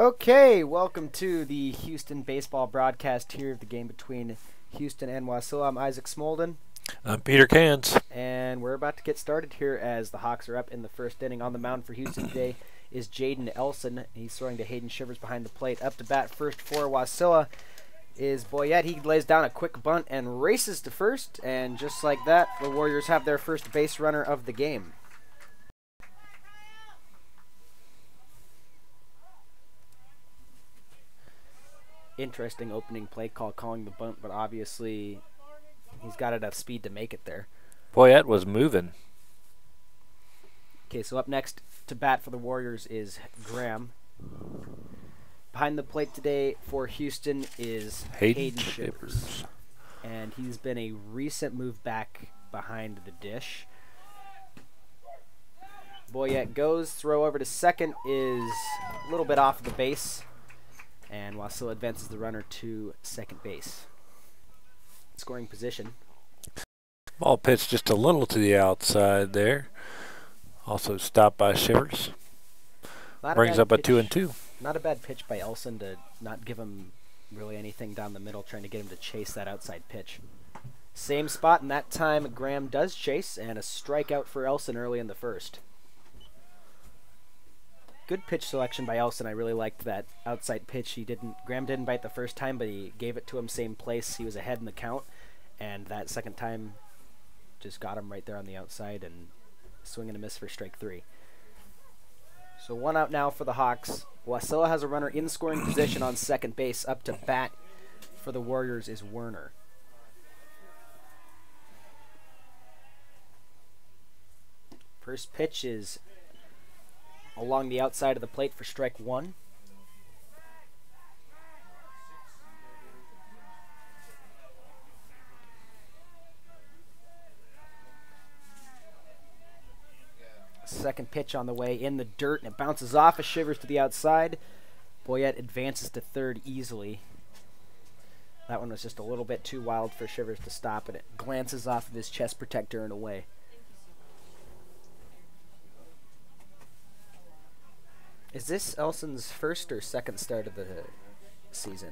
Okay, welcome to the Houston baseball broadcast here of the game between Houston and Wasilla. I'm Isaac Smolden. I'm Peter Cans. And we're about to get started here as the Hawks are up in the first inning. On the mound for Houston today is Jaden Elson. He's throwing to Hayden Shivers behind the plate. Up to bat first for Wasilla is Boyette. He lays down a quick bunt and races to first. And just like that, the Warriors have their first base runner of the game. Interesting opening play call calling the bunt, but obviously he's got enough speed to make it there. Boyette was moving. Okay, so up next to bat for the Warriors is Graham. Behind the plate today for Houston is Hayden Shivers. And he's been a recent move back behind the dish. Boyette goes, throw over to second is a little bit off the base. And Wasilla advances the runner to second base. Scoring position. Ball pitched just a little to the outside there. Also stopped by Shivers. Brings up a 2-2. Not a bad pitch by Elson to not give him really anything down the middle, trying to get him to chase that outside pitch. Same spot, and that time Graham does chase, and a strikeout for Elson early in the first. Good pitch selection by Elson. I really liked that outside pitch. Graham didn't bite the first time, but he gave it to him same place. He was ahead in the count, and that second time just got him right there on the outside and swing and a miss for strike three. So one out now for the Hawks. Wasilla has a runner in scoring position on second base. Up to bat for the Warriors is Werner. First pitch is along the outside of the plate for strike one. Second pitch on the way in the dirt, and it bounces off of Shivers to the outside. Boyette advances to third easily. That one was just a little bit too wild for Shivers to stop, and it glances off of his chest protector and away. Is this Elson's first or second start of the season?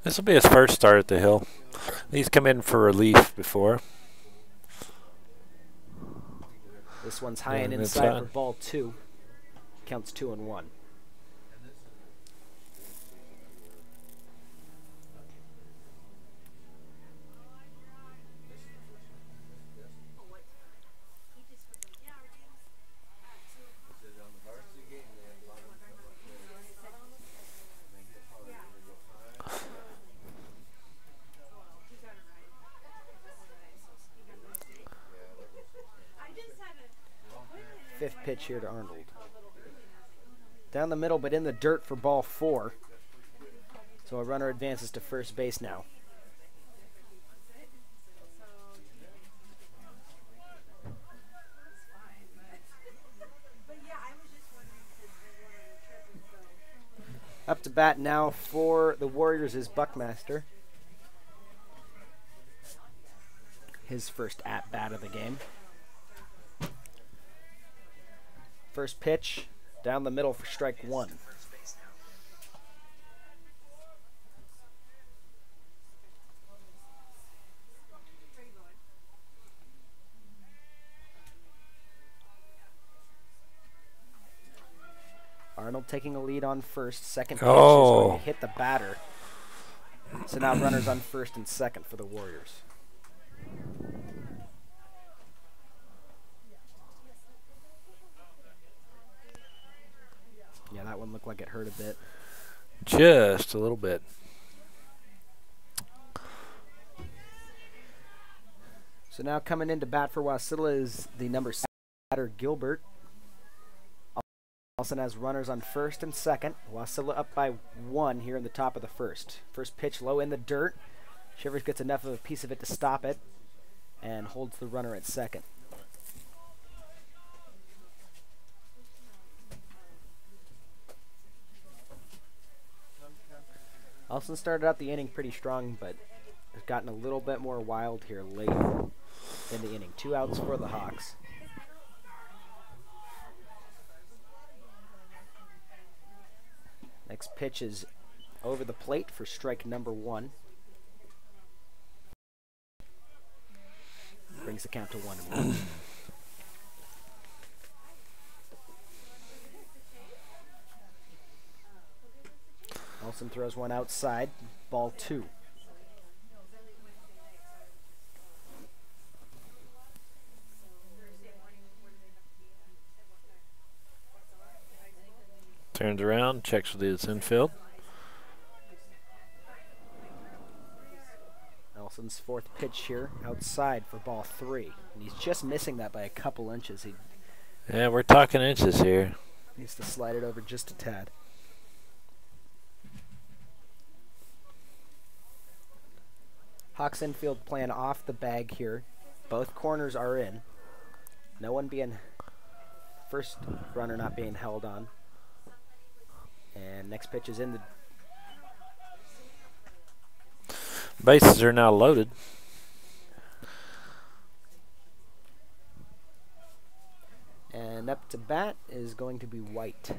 This will be his first start at the Hill. He's come in for relief before. This one's high and inside for ball two. Counts 2-1. Fifth pitch here to Arnold. Down the middle, but in the dirt for ball four. So a runner advances to first base now. Up to bat now for the Warriors is Buckmaster. His first at-bat of the game. First pitch, down the middle for strike one. Arnold taking a lead on first. Second pitch is going to hit the batter. So now runners on first and second for the Warriors. Yeah, that one looked like it hurt a bit. Just a little bit. So now coming in to bat for Wasilla is the number 7 batter, Gilbert. Elson has runners on first and second. Wasilla up by 1 here in the top of the first. First pitch low in the dirt. Shivers gets enough of a piece of it to stop it and holds the runner at second. Elson started out the inning pretty strong, but has gotten a little bit more wild here late in the inning. 2 outs for the Hawks. Next pitch is over the plate for strike number 1. Brings the count to 1-1. Nelson throws one outside, ball 2. Turns around, checks with his infield. Nelson's 4th pitch here, outside for ball 3. And he's just missing that by a couple inches. He Yeah, we're talking inches here. needs to slide it over just a tad. Hawks infield playing off the bag here. Both corners are in. No one being, first runner not being held on. And next pitch is in the... Bases are now loaded. And up to bat is going to be White.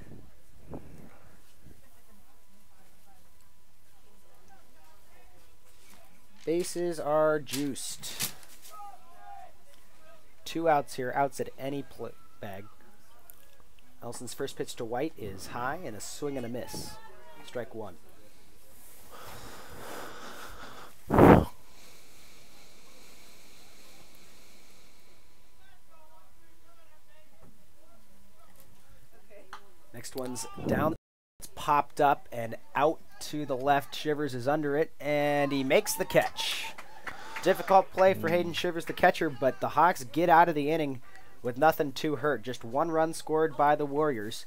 Bases are juiced. 2 outs here, outs at any bag. Nelson's first pitch to White is high and a swing and a miss. Strike 1. Next one's down. It's popped up and out to the left. Shivers is under it, and he makes the catch. Difficult play for Hayden Shivers, the catcher, but the Hawks get out of the inning with nothing too hurt. Just 1 run scored by the Warriors.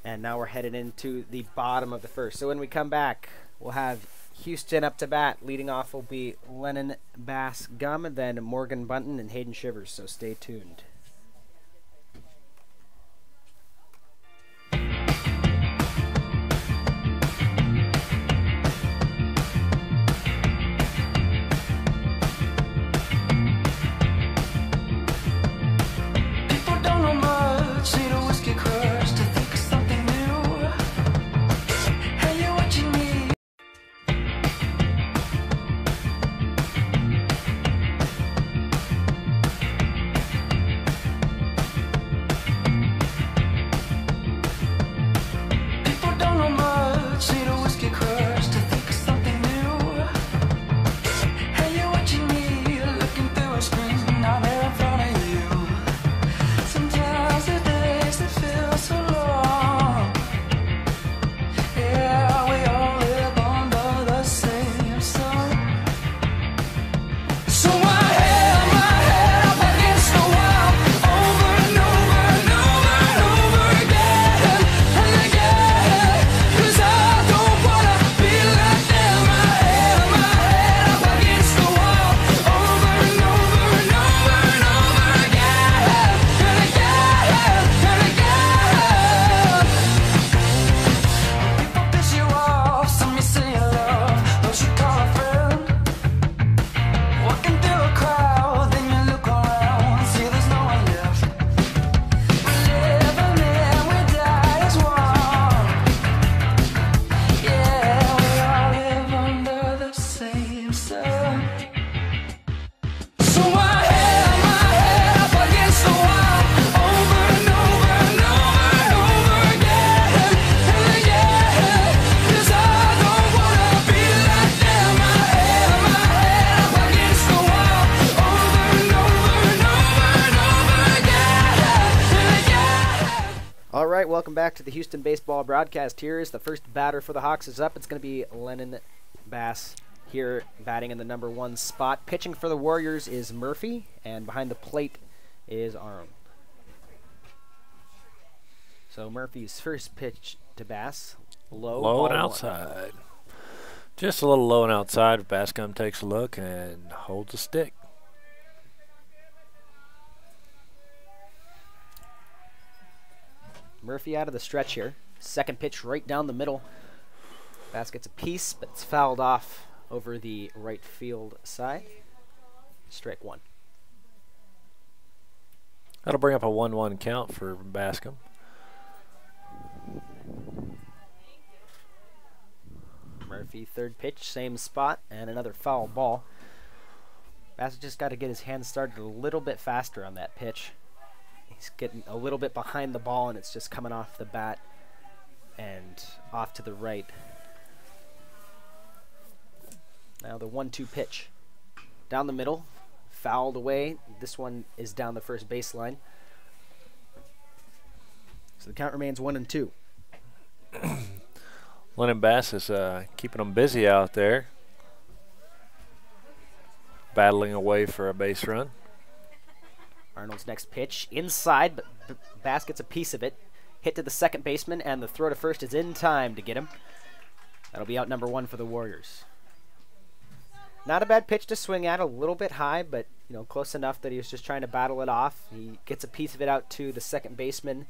And now we're headed into the bottom of the first. So when we come back, we'll have Houston up to bat. Leading off will be Lennon Bass Gum, and then Morgan Bunton and Hayden Shivers, so stay tuned. Welcome back to the Houston baseball broadcast. Here is the first batter for the Hawks is up. It's going to be Lennon Bass here batting in the number 1 spot. Pitching for the Warriors is Murphy, and behind the plate is Aram. So Murphy's first pitch to Bass, low and outside. Just a little low and outside. Bascom takes a look and holds a stick. Murphy out of the stretch here. Second pitch right down the middle. Bass gets a piece, but it's fouled off over the right field side. Strike 1. That'll bring up a 1-1 count for Bascom. Murphy, third pitch, same spot, and another foul ball. Bassett just got to get his hands started a little bit faster on that pitch. He's getting a little bit behind the ball, and it's just coming off the bat and off to the right. Now the 1-2 pitch. Down the middle, fouled away. This one is down the first baseline. So the count remains 1-2. Lennon Bass is keeping them busy out there, battling away for a base run. Arnold's next pitch inside, but Bass gets a piece of it. Hit to the second baseman, and the throw to first is in time to get him. That'll be out number 1 for the Warriors. Not a bad pitch to swing at, a little bit high, but you know, close enough that he was just trying to battle it off. He gets a piece of it out to the second baseman,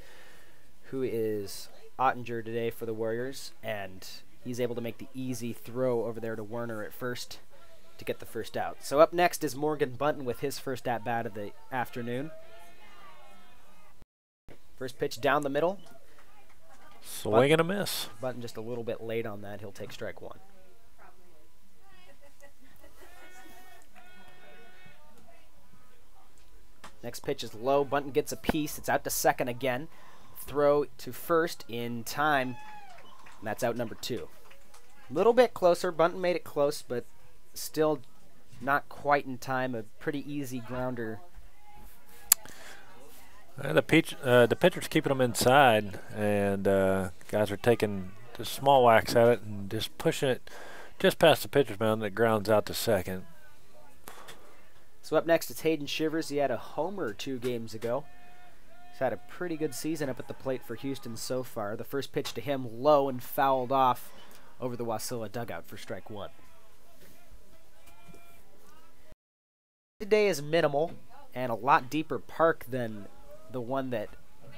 who is Ottinger today for the Warriors, and he's able to make the easy throw over there to Werner at first to get the first out. So up next is Morgan Bunton with his first at-bat of the afternoon. First pitch down the middle. Swing and a miss. Bunton just a little bit late on that. He'll take strike 1. Next pitch is low. Bunton gets a piece. It's out to second again. Throw to first in time, and that's out number 2. A little bit closer. Bunton made it close, but still not quite in time. A pretty easy grounder. The pitcher's keeping them inside, and guys are taking just small whacks at it and just pushing it just past the pitcher's mound that grounds out to second. So up next, it's Hayden Shivers. He had a homer 2 games ago. He's had a pretty good season up at the plate for Houston so far. The first pitch to him low and fouled off over the Wasilla dugout for strike 1. Today is minimal and a lot deeper park than the one that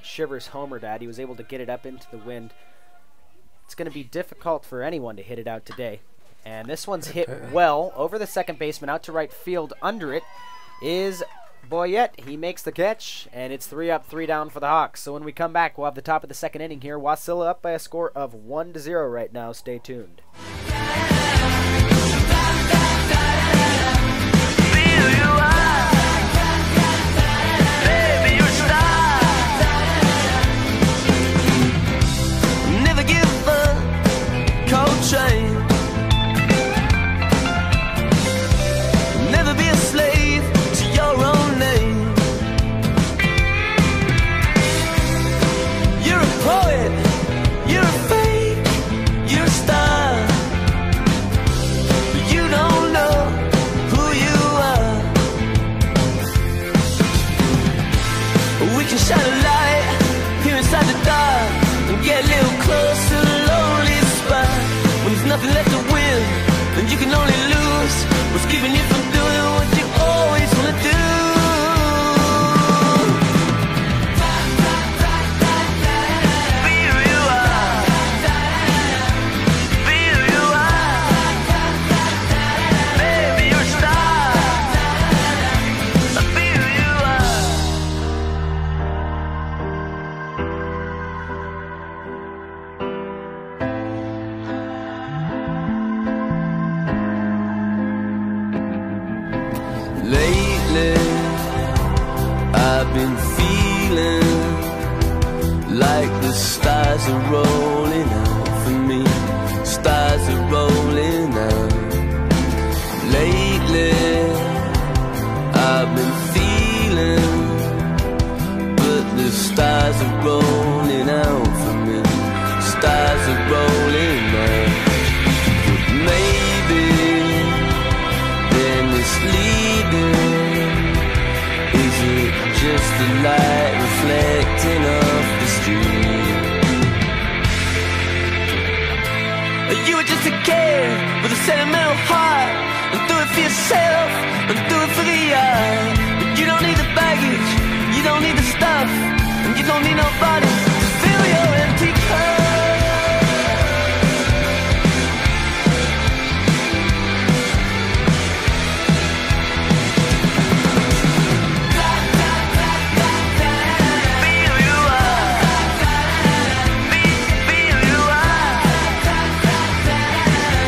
Shivers homered at. He was able to get it up into the wind. It's going to be difficult for anyone to hit it out today. And this one's hit well over the second baseman, out to right field. Under it is Boyette. He makes the catch, and it's 3 up, 3 down for the Hawks. So when we come back, we'll have the top of the second inning here. Wasilla up by a score of 1-0 right now. Stay tuned. Never give up, cold train. Never be a slave to your own name. You're a poet, you're a fake, you're a star, but you don't know who you are. We can shine a light here inside the dark and get a little closer to the lonely spot. When there's nothing left to win, then you can only lose. What's keeping you from doing what you always want to do? Be who you are. Be who you are. Baby, you're a star. Be who you are. Lately, I've been feeling like the stars are rolling out for me. Stars are rolling out. Lately, I've been feeling, but the stars are rolling out for me. Stars are rolling out. But maybe they're misleading. Is it just the light reflecting off the street? You were just a kid with a sentimental heart, and do it for yourself, and do it for the art. But you don't need the baggage, you don't need the stuff, and you don't need nobody to fill your empty cup. Be who you are.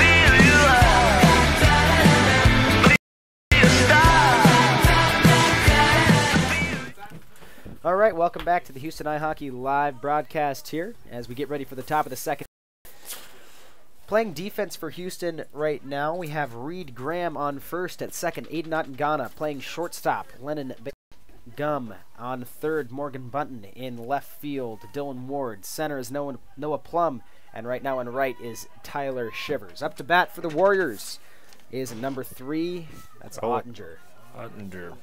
Be who All right, welcome back to the Houston iHockey live broadcast here as we get ready for the top of the second. Playing defense for Houston right now, we have Reed Graham on first. At second, Aiden Ottengana playing shortstop. Lennon Gum on third. Morgan Bunton in left field. Dylan Ward. Center is Noah Plum. And right now on right is Tyler Shivers. Up to bat for the Warriors is number 3. That's Ottinger. Ottinger.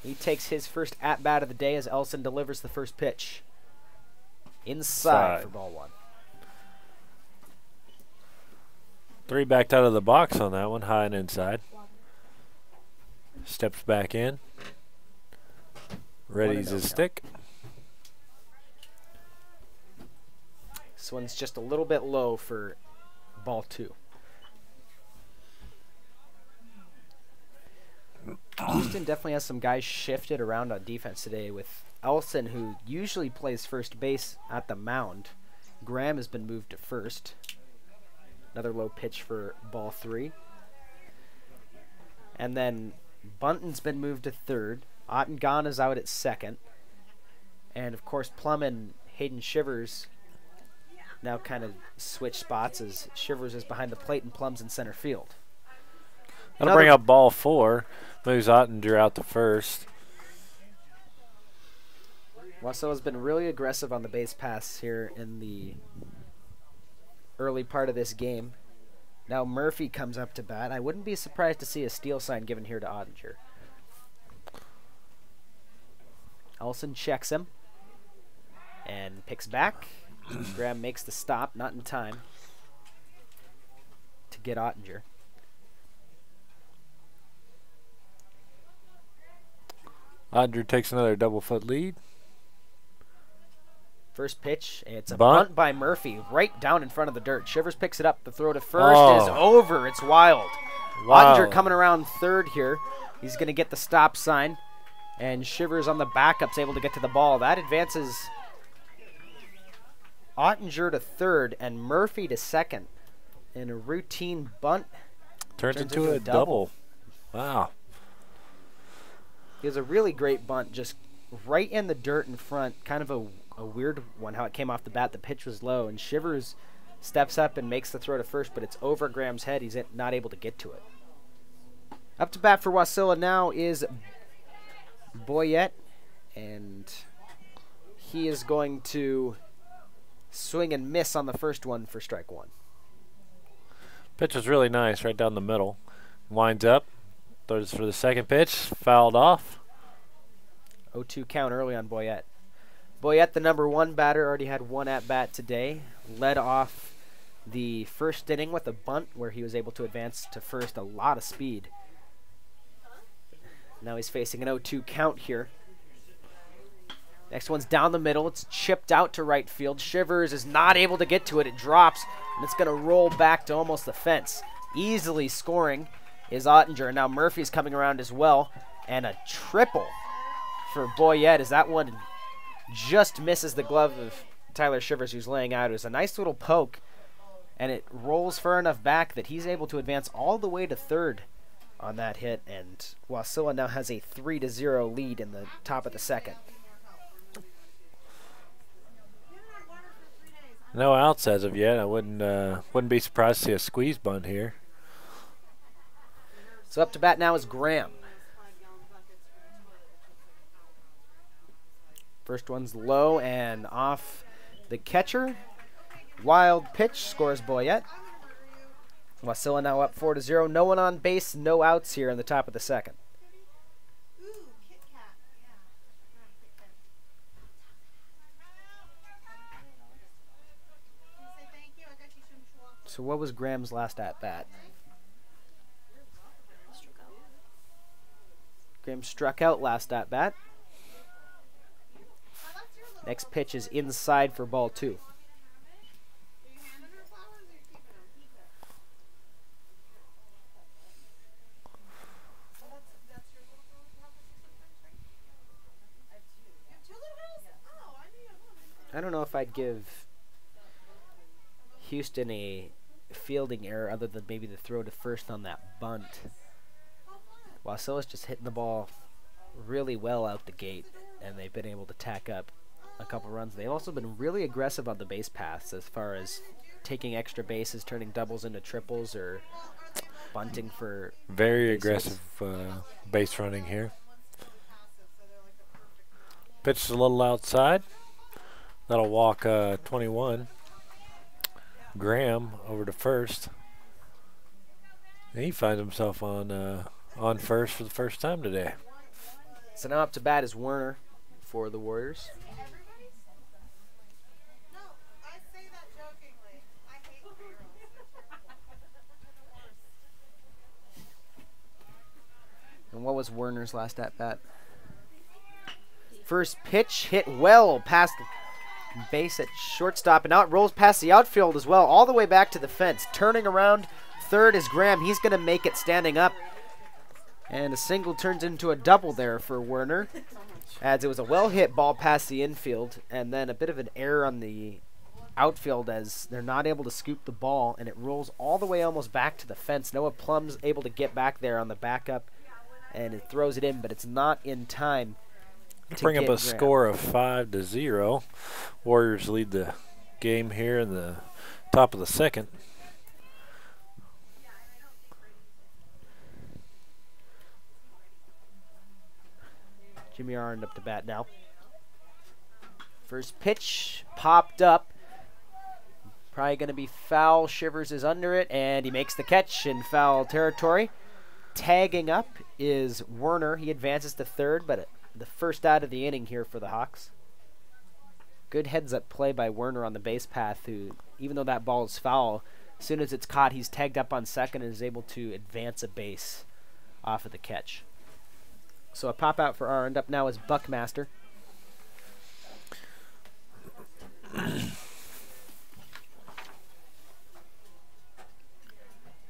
He takes his first at-bat of the day as Elson delivers the first pitch. Inside for ball 1. 3 backed out of the box on that one, high and inside. Steps back in. Readies his stick. This one's just a little bit low for ball 2. Houston definitely has some guys shifted around on defense today with Elson, who usually plays first base at the mound. Graham has been moved to first. Another low pitch for ball 3. And then Bunton's been moved to third. Ottengana's out at second. And, of course, Plum and Hayden Shivers now kind of switch spots as Shivers is behind the plate and Plum's in center field. That'll bring up ball 4. Moves Ottinger out to first. Wasilla's been really aggressive on the base pass here in the early part of this game. Now Murphy comes up to bat. I wouldn't be surprised to see a steal sign given here to Ottinger. Elson checks him and picks back. Graham makes the stop, not in time to get Ottinger. Ottinger takes another double foot lead. First pitch, it's a bunt by Murphy right down in front of the dirt. Shivers picks it up. The throw to first is over. It's wild. Ottinger coming around third here. He's going to get the stop sign. And Shivers on the backup's able to get to the ball. That advances Ottinger to third and Murphy to second. And a routine bunt turns into a double. Wow. It was a really great bunt, just right in the dirt in front. Kind of a weird one, how it came off the bat. The pitch was low, and Shivers steps up and makes the throw to first, but it's over Graham's head. He's not able to get to it. Up to bat for Wasilla now is Boyette, and he is going to swing and miss on the first one for strike 1. Pitch was really nice, right down the middle. Winds up. Throws for the second pitch, fouled off. 0-2 count early on Boyette. Boyette, the number 1 batter, already had 1 at-bat today. Led off the first inning with a bunt where he was able to advance to first. A lot of speed. Now he's facing an 0-2 count here. Next one's down the middle. It's chipped out to right field. Shivers is not able to get to it. It drops, and it's going to roll back to almost the fence. Easily scoring is Ottinger. Now Murphy's coming around as well. And a triple for Boyette as that one just misses the glove of Tyler Shivers, who's laying out. It was a nice little poke, and it rolls far enough back that he's able to advance all the way to third on that hit. And Wasilla now has a 3-0 lead in the top of the second. No outs as of yet. I wouldn't be surprised to see a squeeze bunt here. So up to bat now is Graham. First one's low and off the catcher. Wild pitch, scores Boyette. Wasilla now up 4-0. No one on base, no outs here in the top of the second. So what was Graham's last at-bat? Graham struck out last at-bat. Next pitch is inside for ball 2. I don't know if I'd give Houston a fielding error other than maybe the throw to first on that bunt. Wasilla's just hitting the ball really well out the gate, and they've been able to tack up a couple runs. They've also been really aggressive on the base paths as far as taking extra bases, turning doubles into triples, or bunting for very bases. aggressive base running here. Pitch is a little outside. That'll walk 21. Graham over to first. And he finds himself on first for the first time today. So now up to bat is Werner for the Warriors. And what was Werner's last at bat? First pitch hit well past base at shortstop, and now it rolls past the outfield as well, all the way back to the fence. Turning around, third is Graham. He's going to make it standing up. And a single turns into a double there for Werner, as it was a well-hit ball past the infield, and then a bit of an error on the outfield as they're not able to scoop the ball, and it rolls all the way almost back to the fence. Noah Plum's able to get back there on the backup, and it throws it in, but it's not in time to bring up a Graham. score of 5-0. Warriors lead the game here in the top of the second. Jimmy Arndt up to bat now. First pitch popped up. Probably going to be foul. Shivers is under it, and he makes the catch in foul territory. Tagging up is Werner. He advances to third, but the first out of the inning here for the Hawks. Good heads-up play by Werner on the base path, who, even though that ball is foul, as soon as it's caught, he's tagged up on second and is able to advance a base off of the catch. So a pop out for Arndt. Up now is Buckmaster.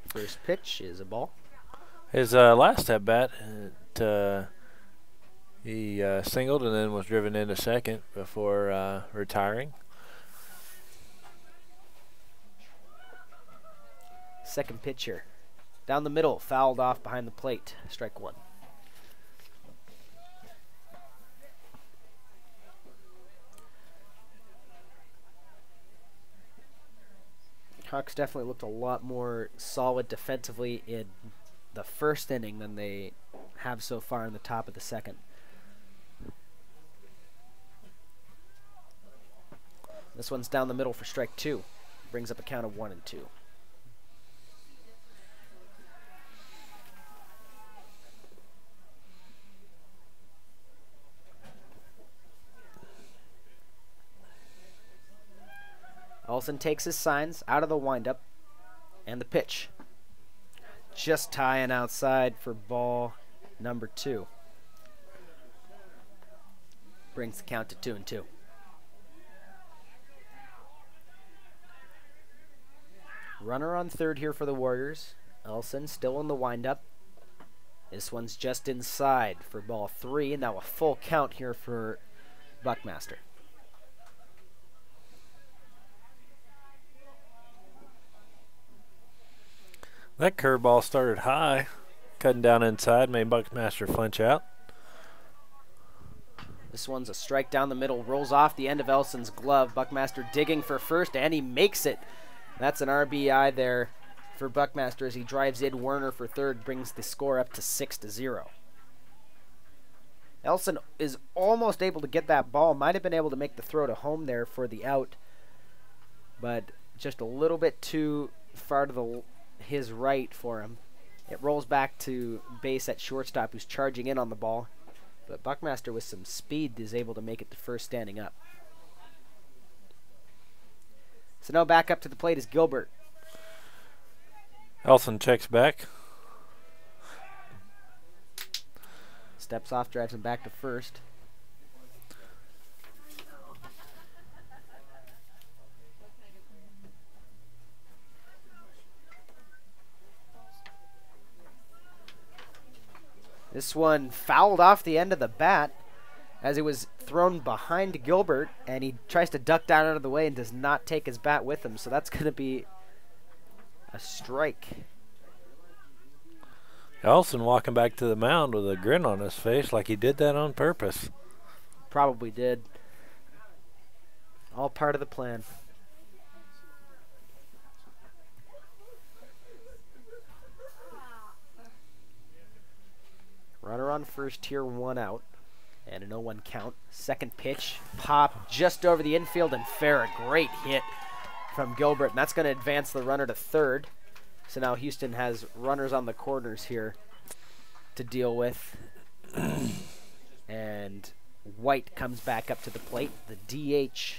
First pitch is a ball. His last at bat, he singled and then was driven into second before retiring. Second pitcher. Down the middle, fouled off behind the plate. Strike one. Hawks definitely looked a lot more solid defensively in the first inning than they have so far in the top of the second. This one's down the middle for strike two. Brings up a count of 1-2. Olsen takes his signs out of the windup, and the pitch. Just tying outside for ball number 2. Brings the count to 2-2. Runner on third here for the Warriors. Olsen still in the windup. This one's just inside for ball 3, and now a full count here for Buckmaster. That curveball started high, cutting down inside, made Buckmaster flinch out. This one's a strike down the middle, rolls off the end of Elson's glove. Buckmaster digging for first, and he makes it. That's an RBI there for Buckmaster as he drives in Werner for third, brings the score up to 6-0. Elson is almost able to get that ball, might have been able to make the throw to home there for the out, but just a little bit too far to his right for him. It rolls back to base at shortstop, who's charging in on the ball, but Buckmaster with some speed is able to make it to first standing up. So now back up to the plate is Gilbert. Elson checks back. Steps off, drives him back to first. This one fouled off the end of the bat as it was thrown behind Gilbert, and he tries to duck down out of the way and does not take his bat with him, so that's going to be a strike. Elson walking back to the mound with a grin on his face like he did that on purpose. Probably did. All part of the plan. Runner on first here, 1 out. And a 0-1 count. Second pitch, pop just over the infield and fair. A great hit from Gilbert, and that's going to advance the runner to third. So now Houston has runners on the corners here to deal with. And White comes back up to the plate. The DH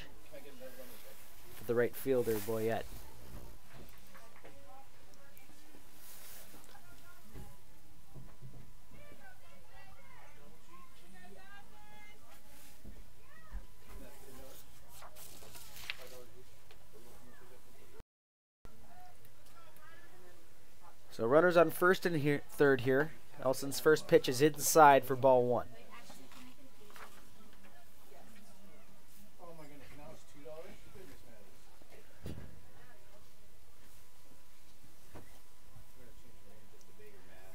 for the right fielder, Boyette. So runners on first and third here. Elson's first pitch is inside for ball 1.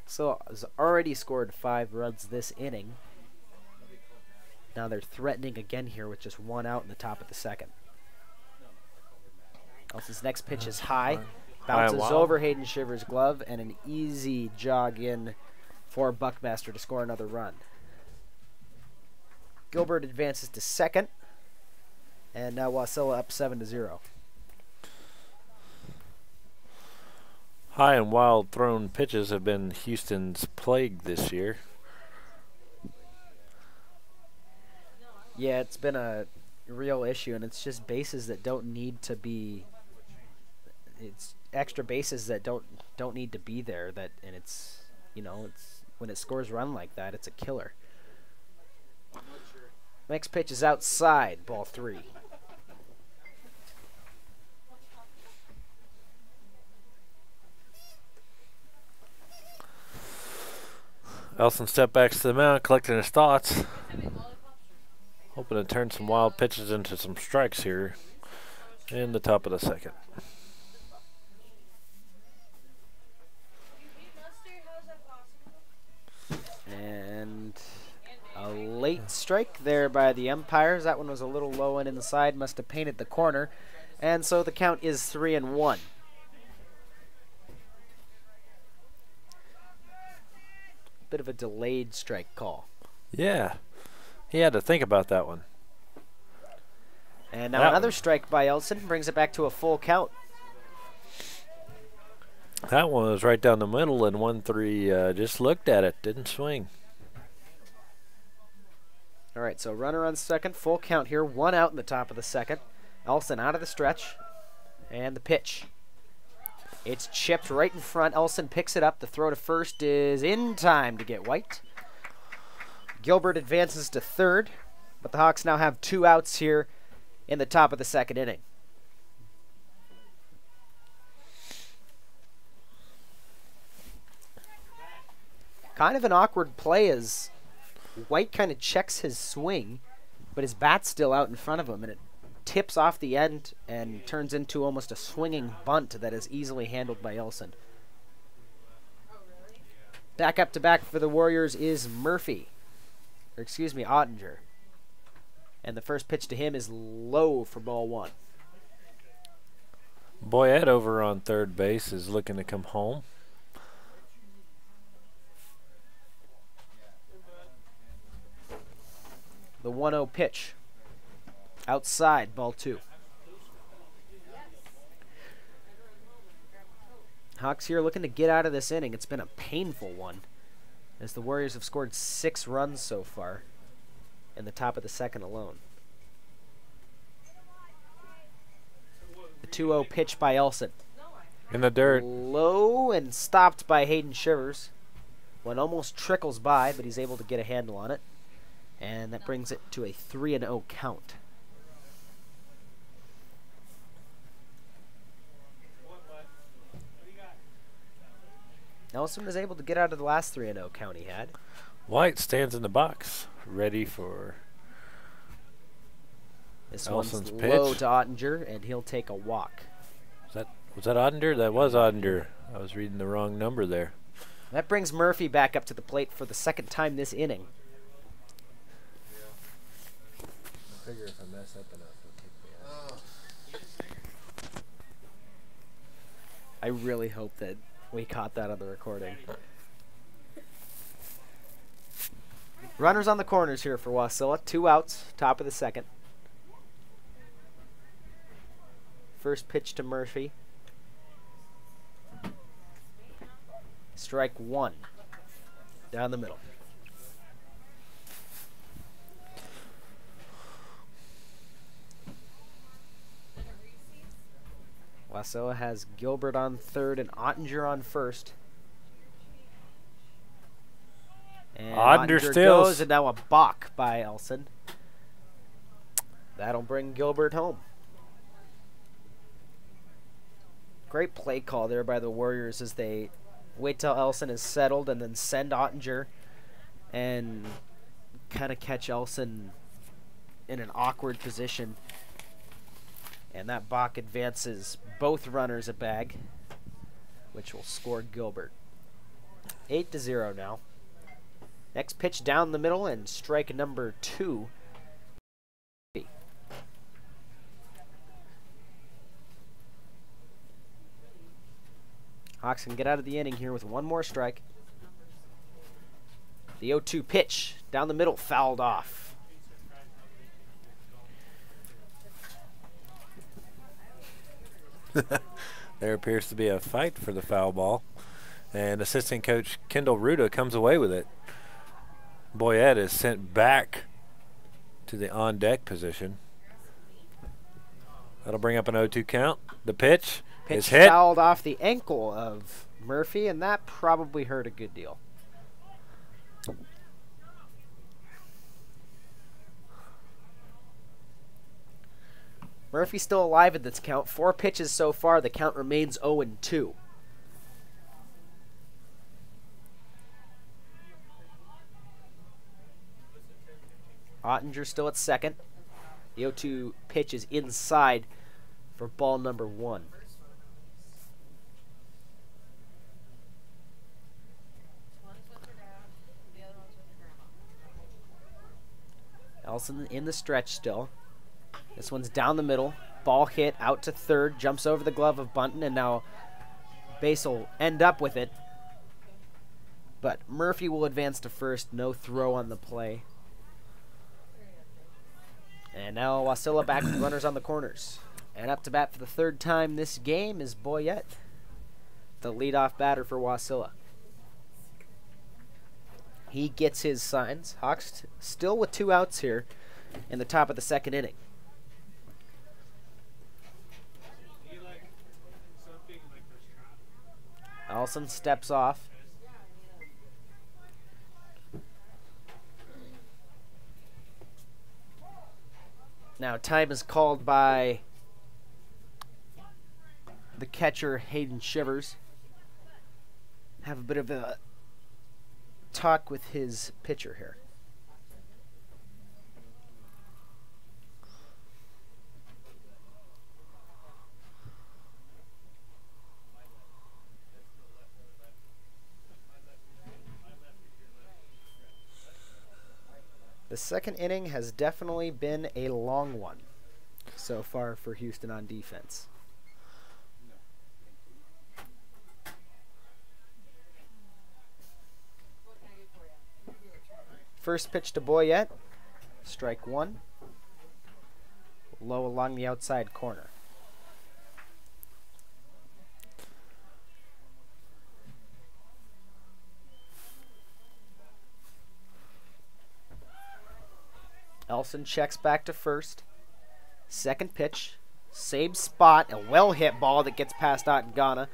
So has already scored 5 runs this inning. Now they're threatening again here with just 1 out in the top of the second. Elson's next pitch is high. Bounces over Hayden Shivers' glove, and an easy jog in for Buckmaster to score another run. Gilbert advances to second, and now Wasilla up 7-0. High and wild thrown pitches have been Houston's plague this year. Yeah, it's been a real issue, and it's just bases that don't need to be. It's extra bases that don't need to be there. And it's, you know, it's when it scores run like that, it's a killer. Next pitch is outside, ball 3. Elson step backs to the mound, collecting his thoughts. Hoping to turn some wild pitches into some strikes here in the top of the second. And a late strike there by the umpires. That one was a little low and inside, must have painted the corner. And so the count is 3-1. Bit of a delayed strike call. Yeah, he had to think about that one. And now another strike by Elson brings it back to a full count. That one was right down the middle, and 1-3 just looked at it, didn't swing. All right, so runner on second, full count here, 1 out in the top of the second. Elson out of the stretch, and the pitch. It's chipped right in front. Elson picks it up. The throw to first is in time to get White. Gilbert advances to third, but the Hawks now have 2 outs here in the top of the second inning. Kind of an awkward play as White kind of checks his swing, but his bat's still out in front of him, and it tips off the end and turns into almost a swinging bunt that is easily handled by Elson. Back up to back for the Warriors is Murphy. Or excuse me, Ottinger. And the first pitch to him is low for ball 1. Boyette over on third base is looking to come home. The 1-0 pitch. Outside, ball 2. Hawks here looking to get out of this inning. It's been a painful one, as the Warriors have scored 6 runs so far in the top of the second alone. The 2-0 pitch by Elson. In the dirt. Low and stopped by Hayden Shivers. One almost trickles by, but he's able to get a handle on it. And that brings it to a 3-0 count. Nelson was able to get out of the last 3-0 count he had. White stands in the box, ready for This Elson's one's pitch. low to Ottinger, and he'll take a walk. Was that Ottinger? That was Ottinger. I was reading the wrong number there. That brings Murphy back up to the plate for the second time this inning. figure if I mess up enough, it'll take me out. I really hope that we caught that on the recording. Runners on the corners here for Wasilla. 2 outs, top of the second. First pitch to Murphy. Strike 1. Down the middle. Wasilla has Gilbert on third and Ottinger on first. And Ottinger goes, and now a balk by Elson. That'll bring Gilbert home. Great play call there by the Warriors as they wait till Elson is settled and then send Ottinger and kind of catch Elson in an awkward position. And that balk advances both runners a bag, which will score Gilbert. 8-0 now. Next pitch down the middle and strike number 2. Hawks can get out of the inning here with one more strike. The 0-2 pitch down the middle, fouled off. There appears to be a fight for the foul ball, and assistant coach Kendall Ruda comes away with it. Boyette is sent back to the on-deck position. That'll bring up an 0-2 count. The pitch is hit. Fouled off the ankle of Murphy, and that probably hurt a good deal. Murphy's still alive at this count. 4 pitches so far. The count remains 0-2. Ottinger still at second. The 0-2 pitch is inside for ball number 1. Elson in the stretch still. This one's down the middle. Ball hit out to third. Jumps over the glove of Bunton, and now base will end up with it. But Murphy will advance to first. No throw on the play. And now Wasilla back with runners on the corners. And up to bat for the 3rd time this game is Boyette, the leadoff batter for Wasilla. He gets his signs. Hawks still with 2 outs here in the top of the 2nd inning. Elson steps off. Now time is called by the catcher, Hayden Shivers. Have a bit of a talk with his pitcher here. The 2nd inning has definitely been a long one so far for Houston on defense. First pitch to Boyette, strike 1. Low along the outside corner. Elson checks back to first. 2nd pitch, same spot, a well-hit ball that gets past Ottengana.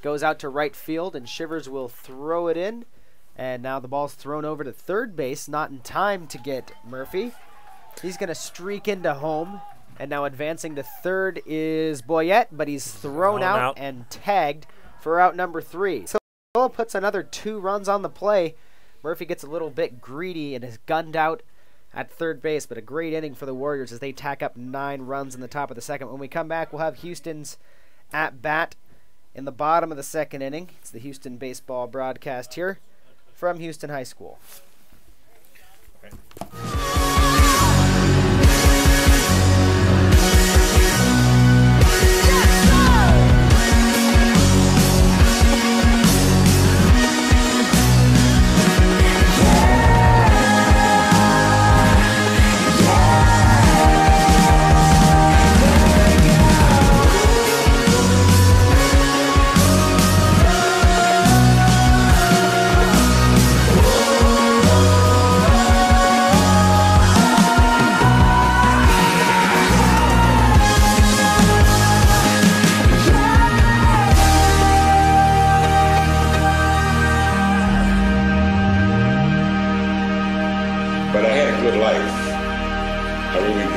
Goes out to right field, and Shivers will throw it in. And now the ball's thrown over to third base, not in time to get Murphy. He's going to streak into home. And now advancing to third is Boyette, but he's thrown out and tagged for out number 3. So Wasilla puts another 2 runs on the play. Murphy gets a little bit greedy and is gunned out at third base, but a great inning for the Warriors as they tack up 9 runs in the top of the 2nd. When we come back, we'll have Houston's at-bat in the bottom of the 2nd inning. It's the Houston baseball broadcast here from Houston High School. Okay.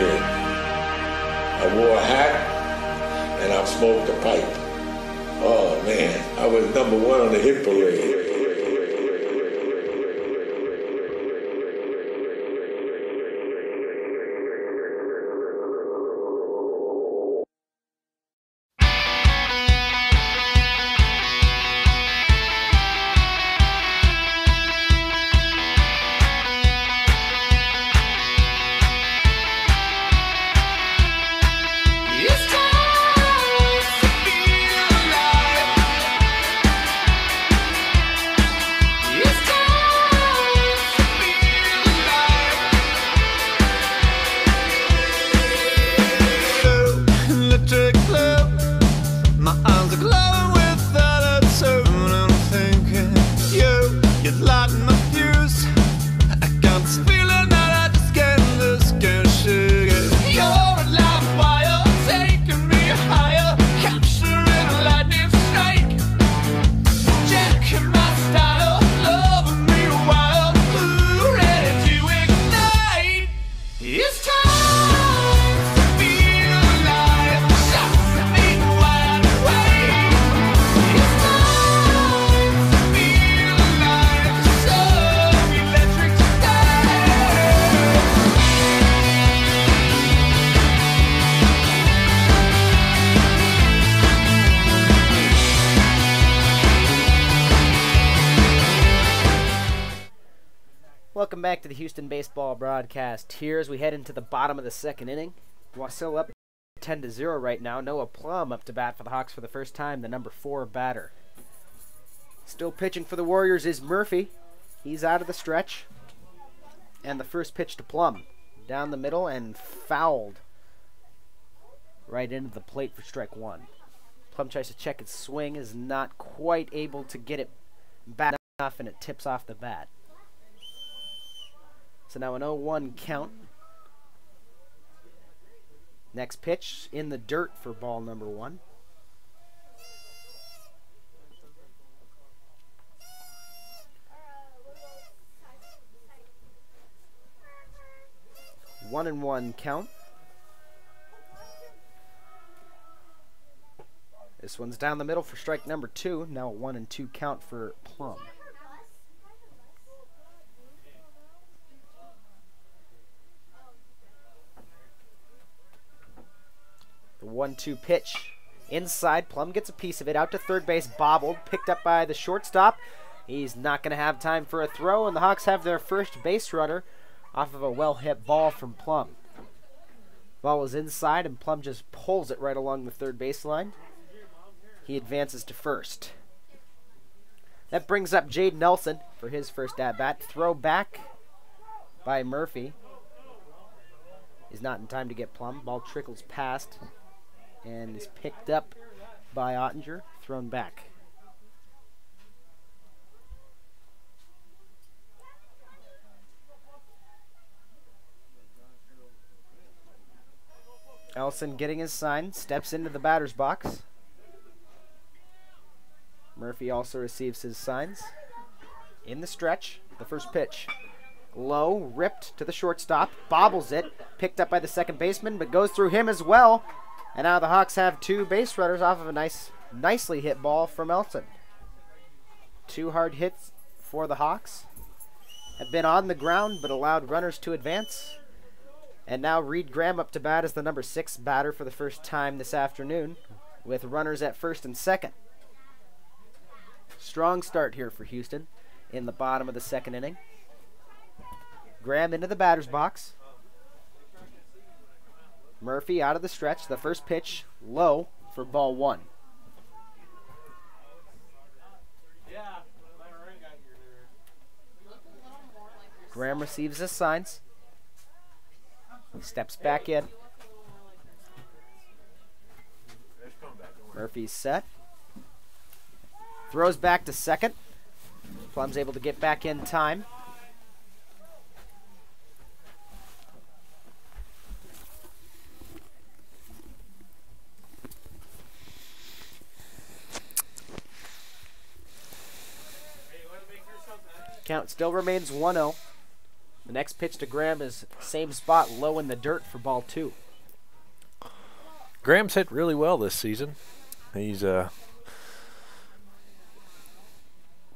did. I wore a hat and I smoked a pipe. Oh man, I was number one on the hit parade. Welcome back to the Houston Baseball Broadcast. Here as we head into the bottom of the second inning. Wasilla up 10-0 right now. Noah Plum up to bat for the Hawks for the first time, the number 4 batter. Still pitching for the Warriors is Murphy. He's out of the stretch. And the first pitch to Plum. Down the middle and fouled right into the plate for strike 1. Plum tries to check his swing, is not quite able to get it back enough, and it tips off the bat. So now an 0-1 count. Next pitch in the dirt for ball number 1. One and 1 count. This one's down the middle for strike number 2. Now a 1-2 count for Plum. The 1-2 pitch inside. Plum gets a piece of it out to third base, bobbled, picked up by the shortstop. He's not going to have time for a throw, and the Hawks have their first base runner off of a well-hit ball from Plum. Ball was inside, and Plum just pulls it right along the third baseline. He advances to first. That brings up Jade Nelson for his first at-bat. Throw back by Murphy. He's not in time to get Plum. Ball trickles past and is picked up by Ottinger, thrown back. Elson getting his sign, steps into the batter's box. Murphy also receives his signs. In the stretch, the first pitch. Low, ripped to the shortstop, bobbles it, picked up by the second baseman, but goes through him as well. And now the Hawks have 2 base runners off of a nicely hit ball from Elton. 2 hard hits for the Hawks. Have been on the ground, but allowed runners to advance. And now Reed Graham up to bat as the number 6 batter for the first time this afternoon, with runners at first and second. Strong start here for Houston in the bottom of the second inning. Graham into the batter's box. Murphy out of the stretch. The first pitch low for ball 1. Graham receives his signs. Steps back in. Murphy's set. Throws back to second. Plum's able to get back in time. Count still remains 1-0. The next pitch to Graham is same spot, low in the dirt for ball 2. Graham's hit really well this season. He's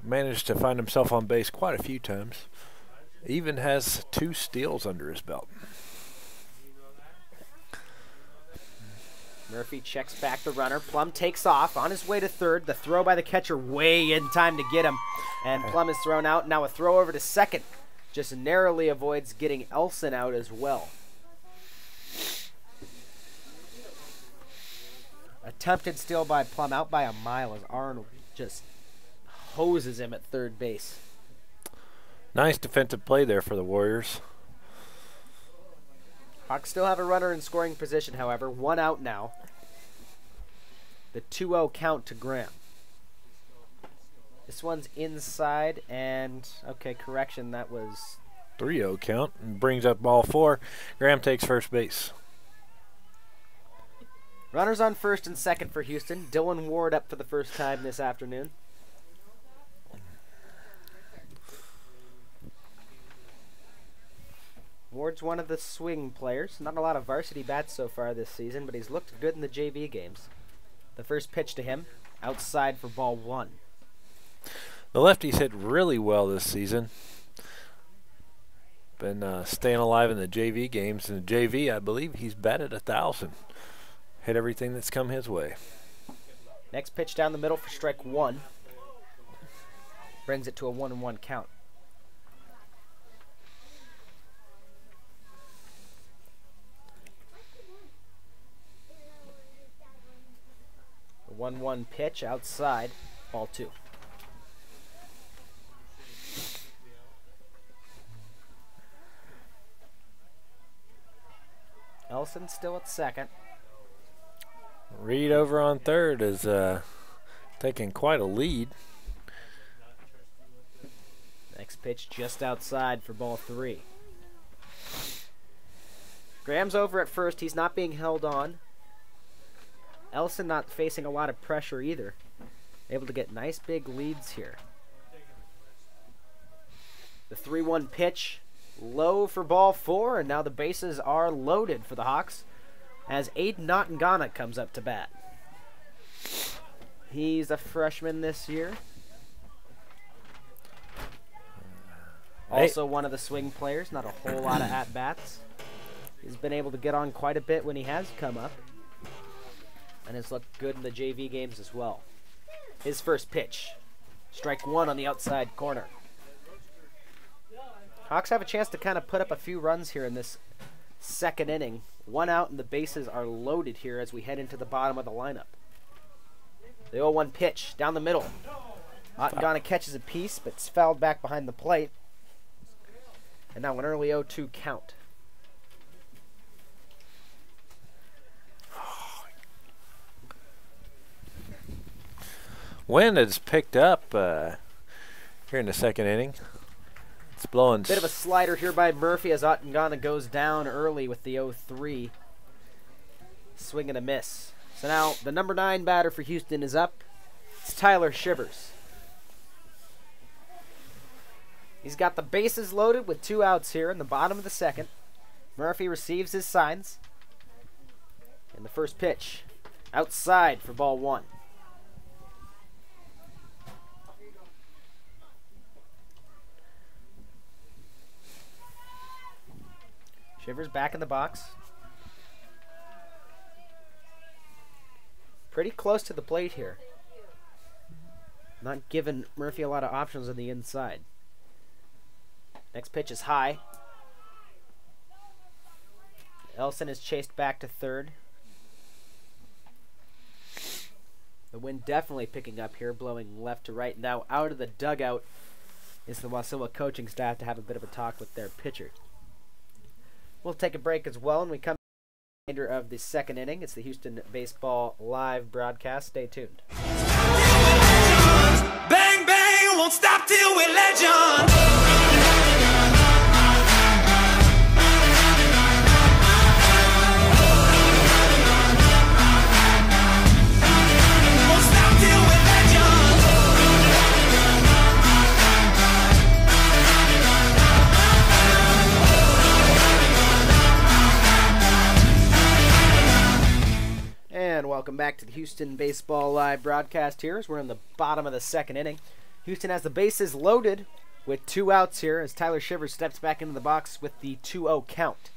managed to find himself on base quite a few times. Even has 2 steals under his belt. Murphy checks back the runner. Plum takes off on his way to third. The throw by the catcher way in time to get him. And Plum is thrown out. Now a throw over to second. Just narrowly avoids getting Elson out as well. Attempted steal by Plum, out by a mile as Arnold just hoses him at third base. Nice defensive play there for the Warriors. Hawks still have a runner in scoring position, however. 1 out now. The 2-0 count to Graham. This one's inside, and, okay, correction, that was 3-0 count, and brings up ball 4. Graham takes first base. Runners on first and second for Houston. Dylan Ward up for the first time this afternoon. Ward's one of the swing players. Not a lot of varsity bats so far this season, but he's looked good in the JV games. The first pitch to him, outside for ball 1. The lefties hit really well this season. Been staying alive in the JV games. In the JV, I believe he's batted 1,000. Hit everything that's come his way. Next pitch down the middle for strike 1. Brings it to a 1-1 count. The 1-1 pitch outside, ball 2. Elson still at second. Reed over on third is taking quite a lead. Next pitch just outside for ball 3. Graham's over at first. He's not being held on. Elson not facing a lot of pressure either. Able to get nice big leads here. The 3-1 pitch low for ball 4, and now the bases are loaded for the Hawks as Aiden Nottingana comes up to bat. He's a freshman this year. Also one of the swing players, not a whole lot of at-bats. He's been able to get on quite a bit when he has come up, and has looked good in the JV games as well. His first pitch, strike 1 on the outside corner. Hawks have a chance to kind of put up a few runs here in this second inning. 1 out and the bases are loaded here as we head into the bottom of the lineup. The 0-1 pitch down the middle. Nottingana catches a piece, but it's fouled back behind the plate. And now an early 0-2 count. Wind has picked up here in the second inning. It's blowing. Bit of a slider here by Murphy as Nottingana goes down early with the 0-3. Swing and a miss. So now the number 9 batter for Houston is up. It's Tyler Shivers. He's got the bases loaded with 2 outs here in the bottom of the second. Murphy receives his signs. And the first pitch outside for ball 1. Shivers back in the box. Pretty close to the plate here. Not giving Murphy a lot of options on the inside. Next pitch is high. Elson is chased back to third. The wind definitely picking up here, blowing left to right. Now out of the dugout is the Wasilla coaching staff to have a bit of a talk with their pitcher. We'll take a break as well, and we come to the remainder of the second inning. It's the Houston Baseball Live broadcast. Stay tuned. Bang, bang, won't stop till we're legends. Won't stop till we're legends. Welcome back to the Houston Baseball Live broadcast here as we're in the bottom of the second inning. Houston has the bases loaded with 2 outs here as Tyler Shivers steps back into the box with the 2-0 count.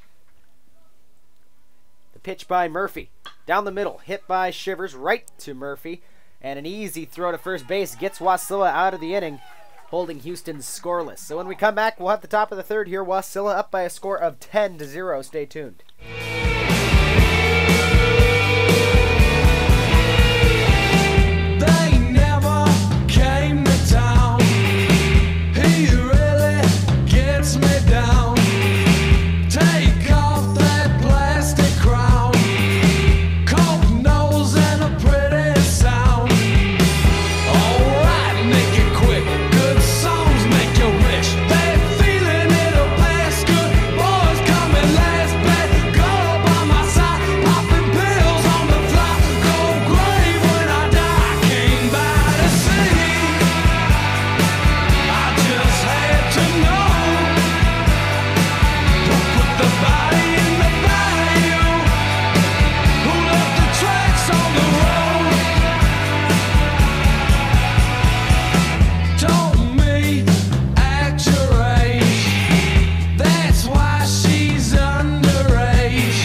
The pitch by Murphy. Down the middle, hit by Shivers right to Murphy. And an easy throw to first base gets Wasilla out of the inning, holding Houston scoreless. So when we come back, we'll have the top of the third here. Wasilla up by a score of 10-0. Stay tuned. They never came to town. He really gets me down. Take off that plastic crown. Cold nose and a pretty sound. Alright, make it quick. Good songs make you rich. They feeling it'll pass. Good boys coming last. Bet go by my side. Popping pills on the fly. Go grave when I die. Came by to see. I just had to know. Don't put the body in the bayou. Who left the tracks on the road? Told me at your age. That's why she's underage.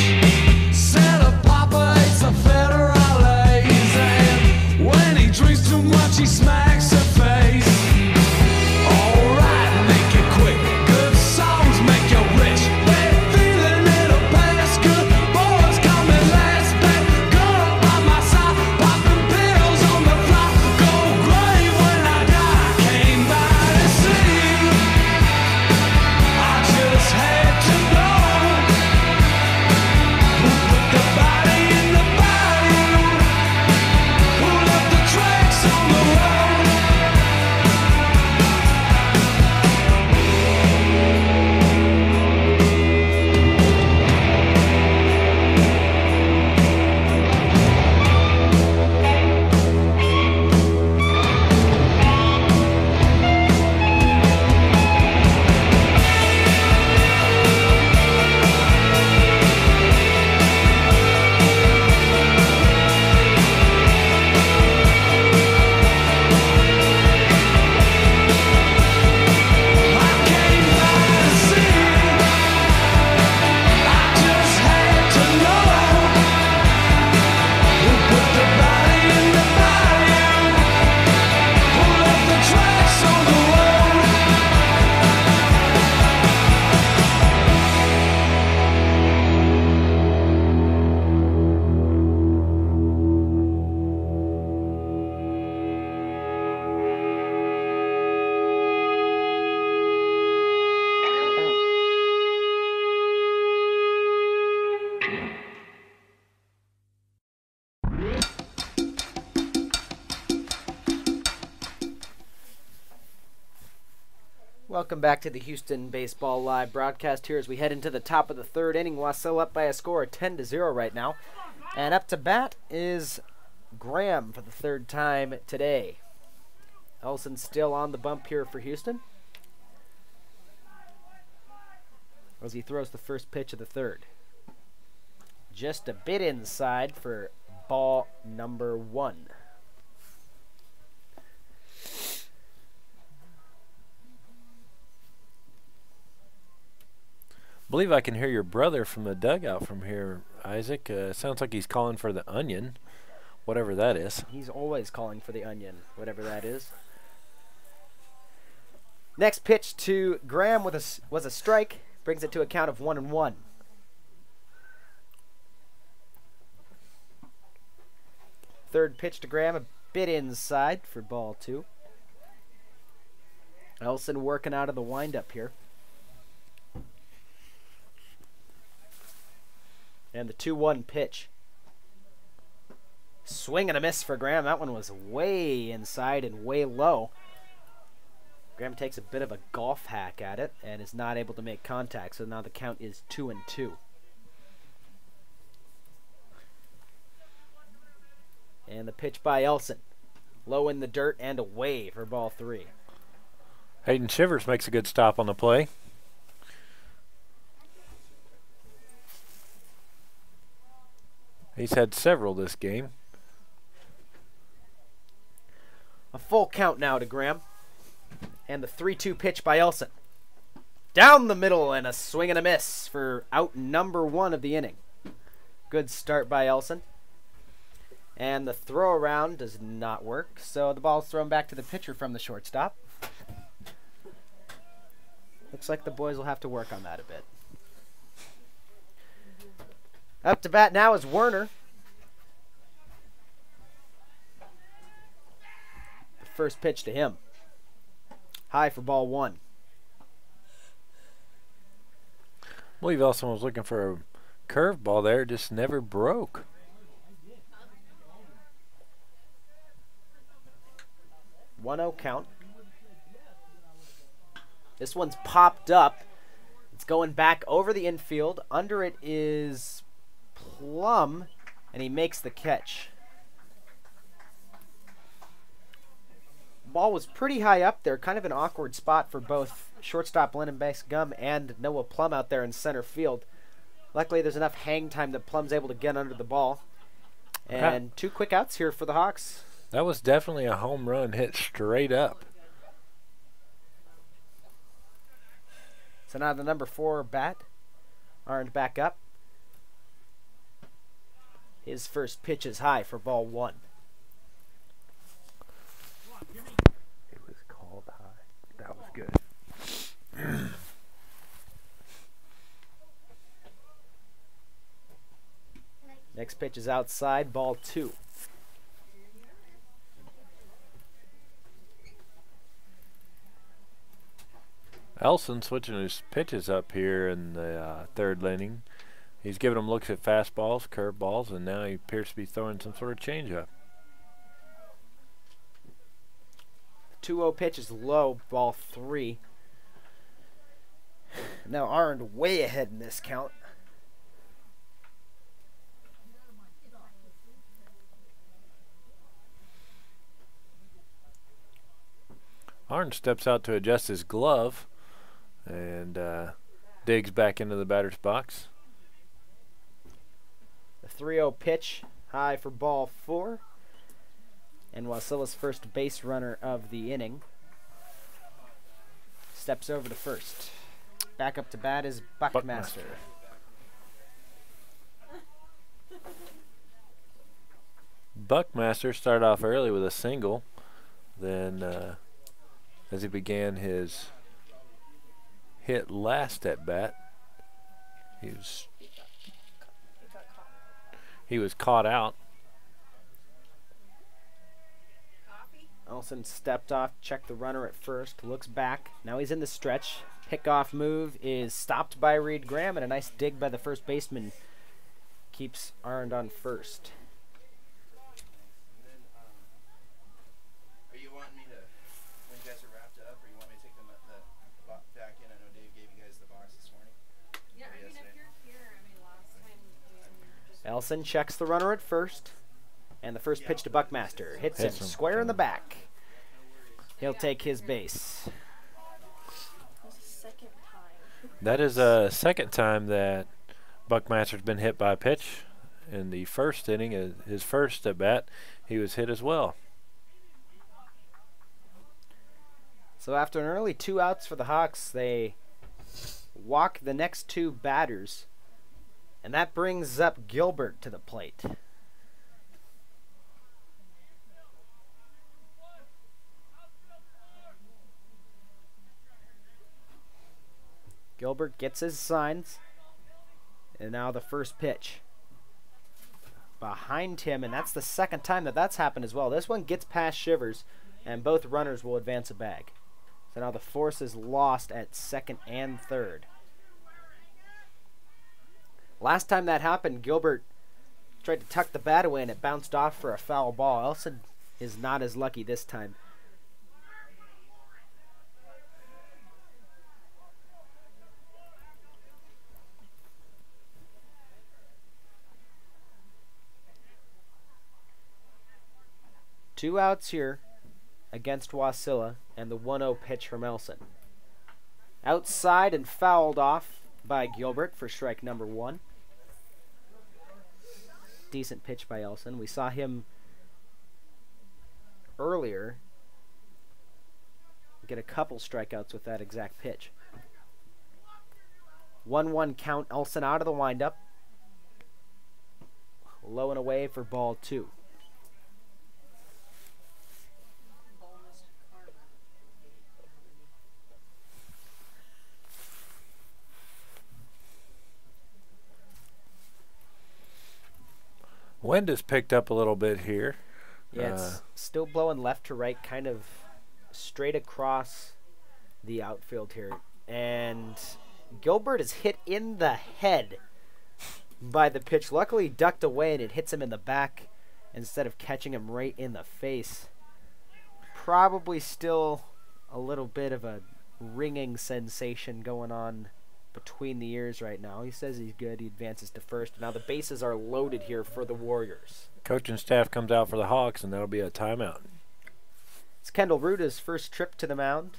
Said her papa hates the federal A's. And when he drinks too much, he smacks her face. Alright, make it quick. Good songs make you rich. They're feeling it'll pass. Good boys coming last. Bet go by my side. Popping pills on the fly. Go grave when I die. Came by to see. I just had to know. Who put the body in the bayou? Who left the tracks on the road? I came by to see. I just had to know. Who put the body in the bayou? Who left the tracks on the road? Welcome back to the Houston Baseball Live broadcast here as we head into the top of the third inning. Wasilla up by a score of 10-0 right now. And up to bat is Graham for the third time today. Elson still on the bump here for Houston as he throws the first pitch of the third. Just a bit inside for ball number 1. I believe I can hear your brother from the dugout from here, Isaac. Sounds like he's calling for the onion, whatever that is. He's always calling for the onion, whatever that is. Next pitch to Graham was a strike. Brings it to a count of 1-1. Third pitch to Graham, a bit inside for ball 2. Elson working out of the windup here. And the 2-1 pitch. Swing and a miss for Graham. That one was way inside and way low. Graham takes a bit of a golf hack at it and is not able to make contact. So now the count is 2-2. And the pitch by Elson. Low in the dirt and away for ball 3. Hayden Shivers makes a good stop on the play. He's had several this game. A full count now to Graham. And the 3-2 pitch by Elson. Down the middle and a swing and a miss for out number 1 of the inning. Good start by Elson. And the throw around does not work, so the ball's thrown back to the pitcher from the shortstop. Looks like the boys will have to work on that a bit. Up to bat now is Werner. The first pitch to him. High for ball 1. I believe Elson was looking for a curveball there, just never broke. 1-0 count. This one's popped up. It's going back over the infield. Under it is Plum, and he makes the catch. Ball was pretty high up there, kind of an awkward spot for both shortstop Lennon Bass Gum and Noah Plum out there in center field. Luckily, there's enough hang time that Plum's able to get under the ball. And 2 quick outs here for the Hawks. That was definitely a home run hit straight up. So now the number 4 bat, Arndt back up. His first pitch is high for ball 1. It was called high. That was good. Next pitch is outside, ball 2. Elson switching his pitches up here in the 3rd inning. He's giving them looks at fastballs, curveballs, and now he appears to be throwing some sort of changeup. 2-0 pitch is low, ball 3. Now Arndt way ahead in this count. Arndt steps out to adjust his glove and digs back into the batter's box. The 3-0 pitch, high for ball 4. And Wasilla's first base runner of the inning steps over to first. Back up to bat is Buckmaster. Buckmaster started off early with a single. Then as he began his hit last at bat, he was caught out. Elson stepped off, checked the runner at first, looks back. Now he's in the stretch. Pickoff move is stopped by Reed Graham, and a nice dig by the first baseman keeps Arndt on first. Are you wanting me to, when you guys are wrapped up, or you want me to take them back in? I know Dave gave you guys the box this morning. Yeah, I mean, if you're here, I mean, last time we Elson checks the runner at first, and the first pitch to Buckmaster hits him square in the back. He'll take his base. That is a second time that Buckmaster's been hit by a pitch. In the 1st inning, his first at bat, he was hit as well. So after an early 2 outs for the Hawks, they walk the next 2 batters, and that brings up Gilbert to the plate. Gilbert gets his signs, and now the first pitch behind him, and that's the second time that that's happened as well. This one gets past Shivers, and both runners will advance a bag. So now the force is lost at 2nd and 3rd. Last time that happened, Gilbert tried to tuck the bat away, and it bounced off for a foul ball. Elson is not as lucky this time. Two outs here against Wasilla, and the 1-0 pitch from Elson. Outside and fouled off by Gilbert for strike number 1. Decent pitch by Elson. We saw him earlier get a couple strikeouts with that exact pitch. 1-1 count. Elson out of the windup. Low and away for ball 2. Wind has picked up a little bit here. Yeah, it's still blowing left to right, kind of straight across the outfield here. And Gilbert is hit in the head by the pitch. Luckily, he ducked away, and it hits him in the back instead of catching him right in the face. Probably still a little bit of a ringing sensation going on between the ears right now. He says he's good. He advances to first. Now the bases are loaded here for the Warriors. Coaching staff comes out for the Hawks, and that'll be a timeout. It's Kendall Ruta's first trip to the mound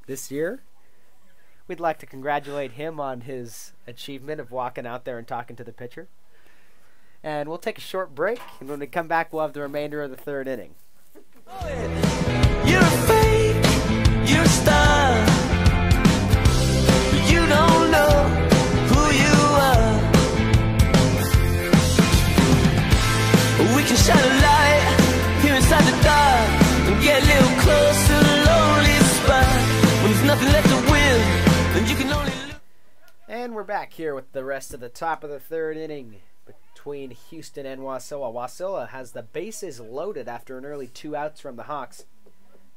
this year. We'd like to congratulate him on his achievement of walking out there and talking to the pitcher. And we'll take a short break, and when we come back, we'll have the remainder of the third inning. You're a fake, you're a star. You don't know who you are. We can shine a light here inside the dark and get a little closer to the lonely spot. When there's nothing left to win, then you can only lose. And we're back here with the rest of the top of the third inning between Houston and Wasilla. Wasilla has the bases loaded after an early 2 outs from the Hawks.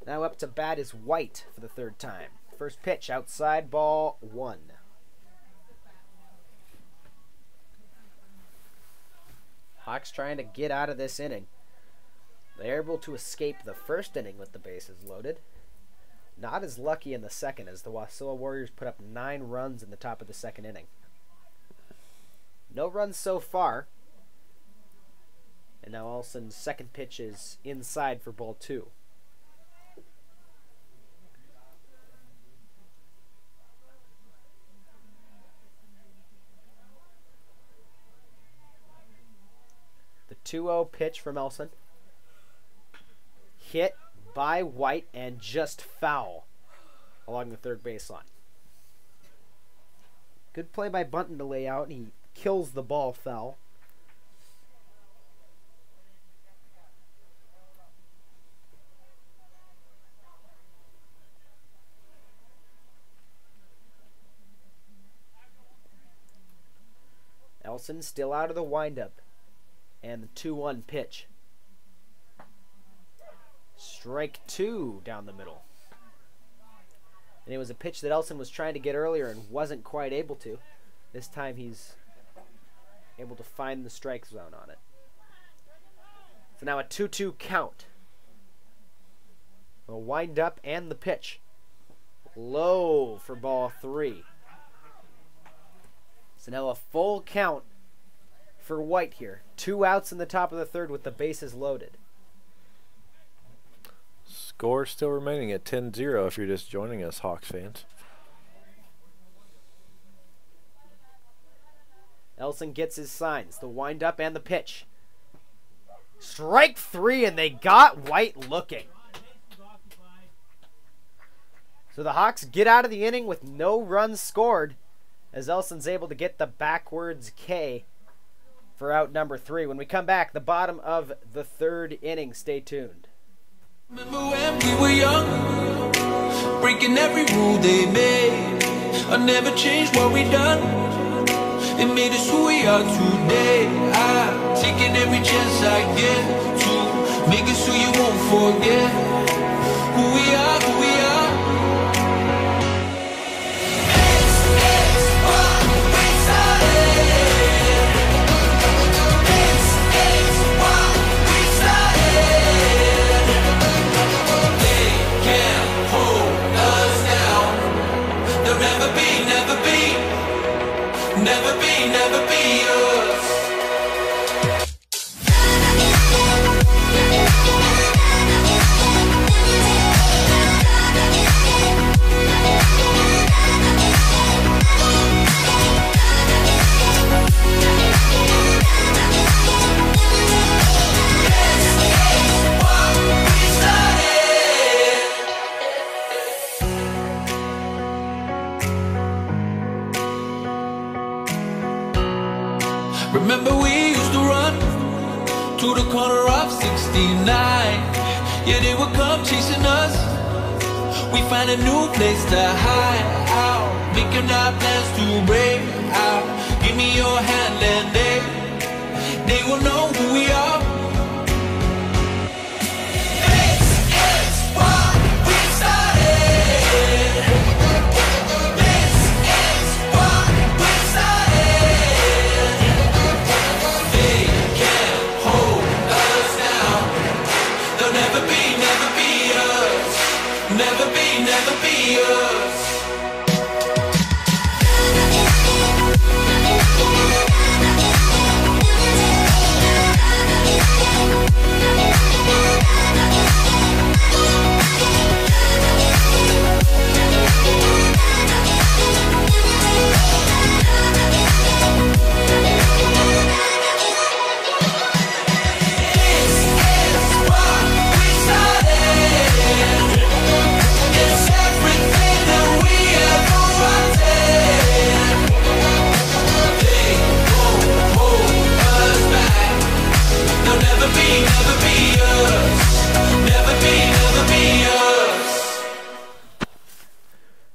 Now up to bat is White for the third time. First pitch, outside, ball 1. Hawks trying to get out of this inning. They're able to escape the first inning with the bases loaded. Not as lucky in the second, as the Wasilla Warriors put up 9 runs in the top of the second inning. No runs so far. And now Olsen's second pitch is inside for ball 2. The 2-0 pitch from Elson. Hit by White and just foul along the third baseline. Good play by Bunton to lay out, and he kills the ball foul. Elson still out of the windup. And the 2-1 pitch. Strike 2 down the middle. And it was a pitch that Elson was trying to get earlier and wasn't quite able to. This time he's able to find the strike zone on it. So now a 2-2 count. The wind up and the pitch. Low for ball 3. So now a full count for White here. 2 outs in the top of the third with the bases loaded. Score still remaining at 10-0 if you're just joining us, Hawks fans. Elson gets his signs. The wind up and the pitch. Strike 3, and they got White looking. So the Hawks get out of the inning with no runs scored, as Elson's able to get the backwards K for out number 3. When we come back, the bottom of the third inning. Stay tuned. Remember when we were young, breaking every rule they made. I never changed what we done. It made us who we are today. I'm taking every chance I get to make us who you won't forget. Who we are, who we are. Never be yours. Remember we used to run to the corner of 69. Yeah, they would come chasing us. We find a new place to hide out, making our plans to break out. Give me your hand and they will know who we are. This is what we started. This is what we started. They can't hold us down. They'll never be us. Never be us.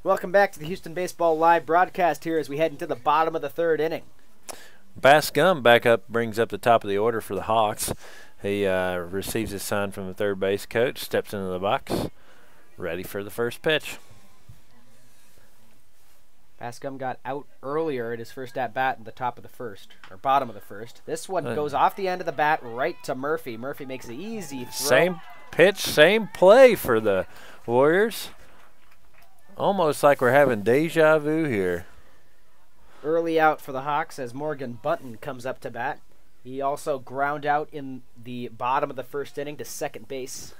Welcome back to the Houston Baseball Live broadcast here as we head into the bottom of the third inning. Bascom brings up the top of the order for the Hawks. He receives his sign from the third base coach, steps into the box, ready for the first pitch. Bascom got out earlier at his first at-bat in the top of the first, or bottom of the first. This one goes off the end of the bat right to Murphy. Murphy makes an easy throw. Same pitch, same play for the Warriors. Almost like we're having deja vu here. Early out for the Hawks as Morgan Bunton comes up to bat. He also ground out in the bottom of the first inning to second base.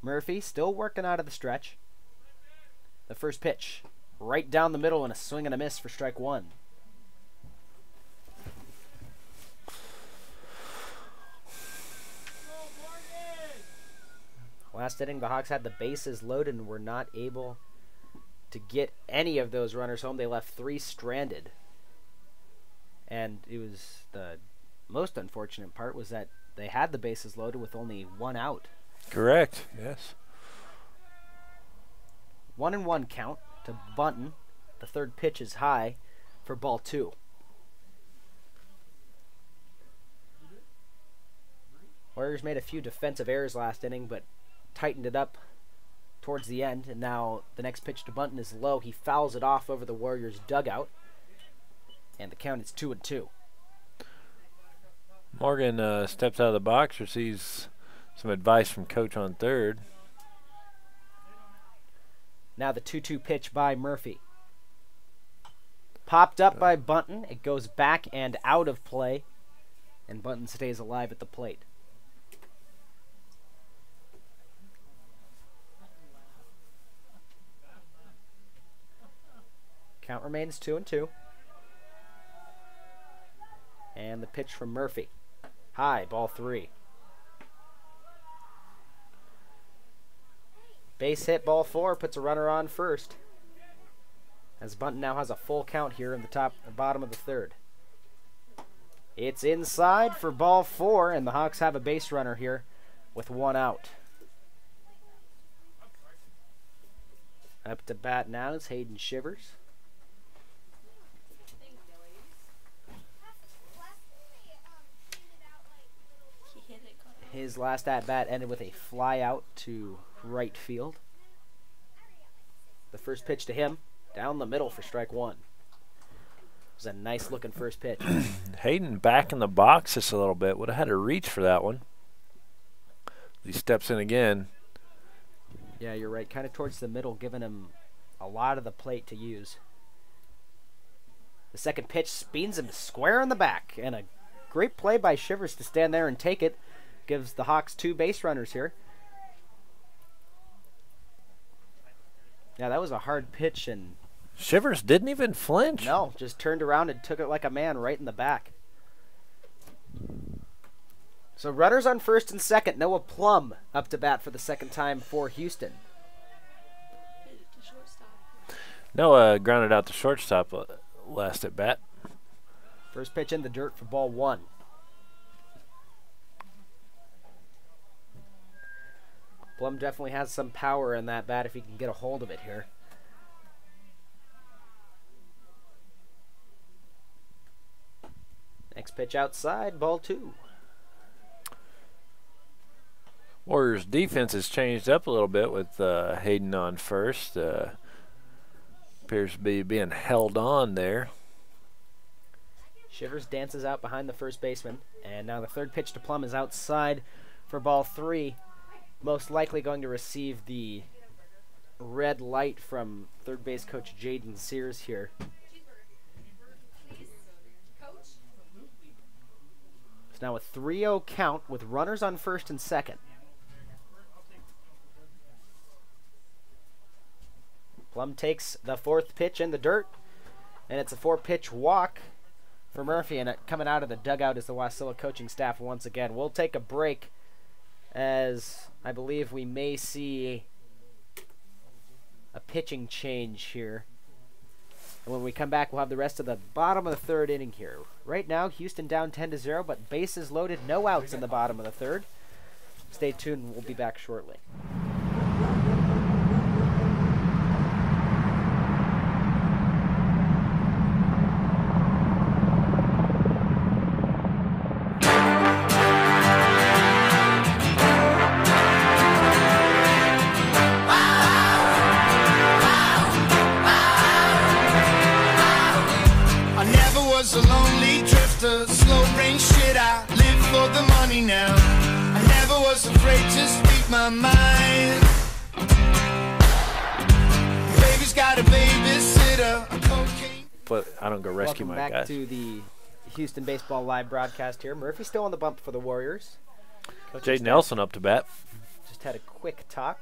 Murphy still working out of the stretch. The first pitch, right down the middle and a swing and a miss for strike one. Last inning, the Hawks had the bases loaded and were not able to get any of those runners home. They left 3 stranded. And it was the most unfortunate part was that they had the bases loaded with only 1 out. Correct, yes. 1-1 count to Bunton. The third pitch is high for ball 2. Warriors made a few defensive errors last inning, but tightened it up towards the end, and now the next pitch to Bunton is low. He fouls it off over the Warriors' dugout, and the count is 2-2. Morgan steps out of the box, receives some advice from coach on third. Now the 2-2 pitch by Murphy. Popped up by Bunton. It goes back and out of play, and Bunton stays alive at the plate. Count remains 2-2. And the pitch from Murphy. High, ball 3. Base hit, ball 4, puts a runner on first. As Bunton now has a full count here in the bottom of the third. It's inside for ball 4, and the Hawks have a base runner here with 1 out. Up to bat now is Hayden Shivers. His last at-bat ended with a fly out to right field. The first pitch to him, down the middle for strike 1. It was a nice-looking first pitch. Hayden back in the box just a little bit. Would have had to reach for that one. He steps in again. Yeah, you're right. Kind of towards the middle, giving him a lot of the plate to use. The second pitch spins him square in the back, and a great play by Shivers to stand there and take it. Gives the Hawks 2 base runners here. Yeah, that was a hard pitch, and Shivers didn't even flinch. no, just turned around and took it like a man right in the back. So runners on first and second. Noah Plum up to bat for the second time for Houston. Noah grounded out to shortstop. last at bat. First pitch in the dirt for ball 1. Blum definitely has some power in that bat if he can get a hold of it here. Next pitch outside, ball 2. Warriors defense has changed up a little bit with Hayden on first. Appears to be being held on there. Shivers dances out behind the first baseman. And now the third pitch to Plum is outside for ball 3. Most likely going to receive the red light from third base coach Jaden Sears here. It's now a 3-0 count with runners on first and second. Plum takes the fourth pitch in the dirt, and it's a 4-pitch walk for Murphy, and coming out of the dugout is the Wasilla coaching staff once again. We'll take a break, as I believe we may see a pitching change here. And when we come back, we'll have the rest of the bottom of the third inning here. Right now, Houston down 10-0, but bases loaded, no outs in the bottom of the third. Stay tuned, we'll be back shortly. A lonely drifter, slow brain shit, I live for the money now. I never was afraid to speak my mind. Baby's got a babysitter, a cocaine. But I don't go rescue Welcome my back guys. to the Houston Baseball Live broadcast here. Murphy's still on the bump for the Warriors. Coaching Jaden staff Nelson up to bat. just had a quick talk.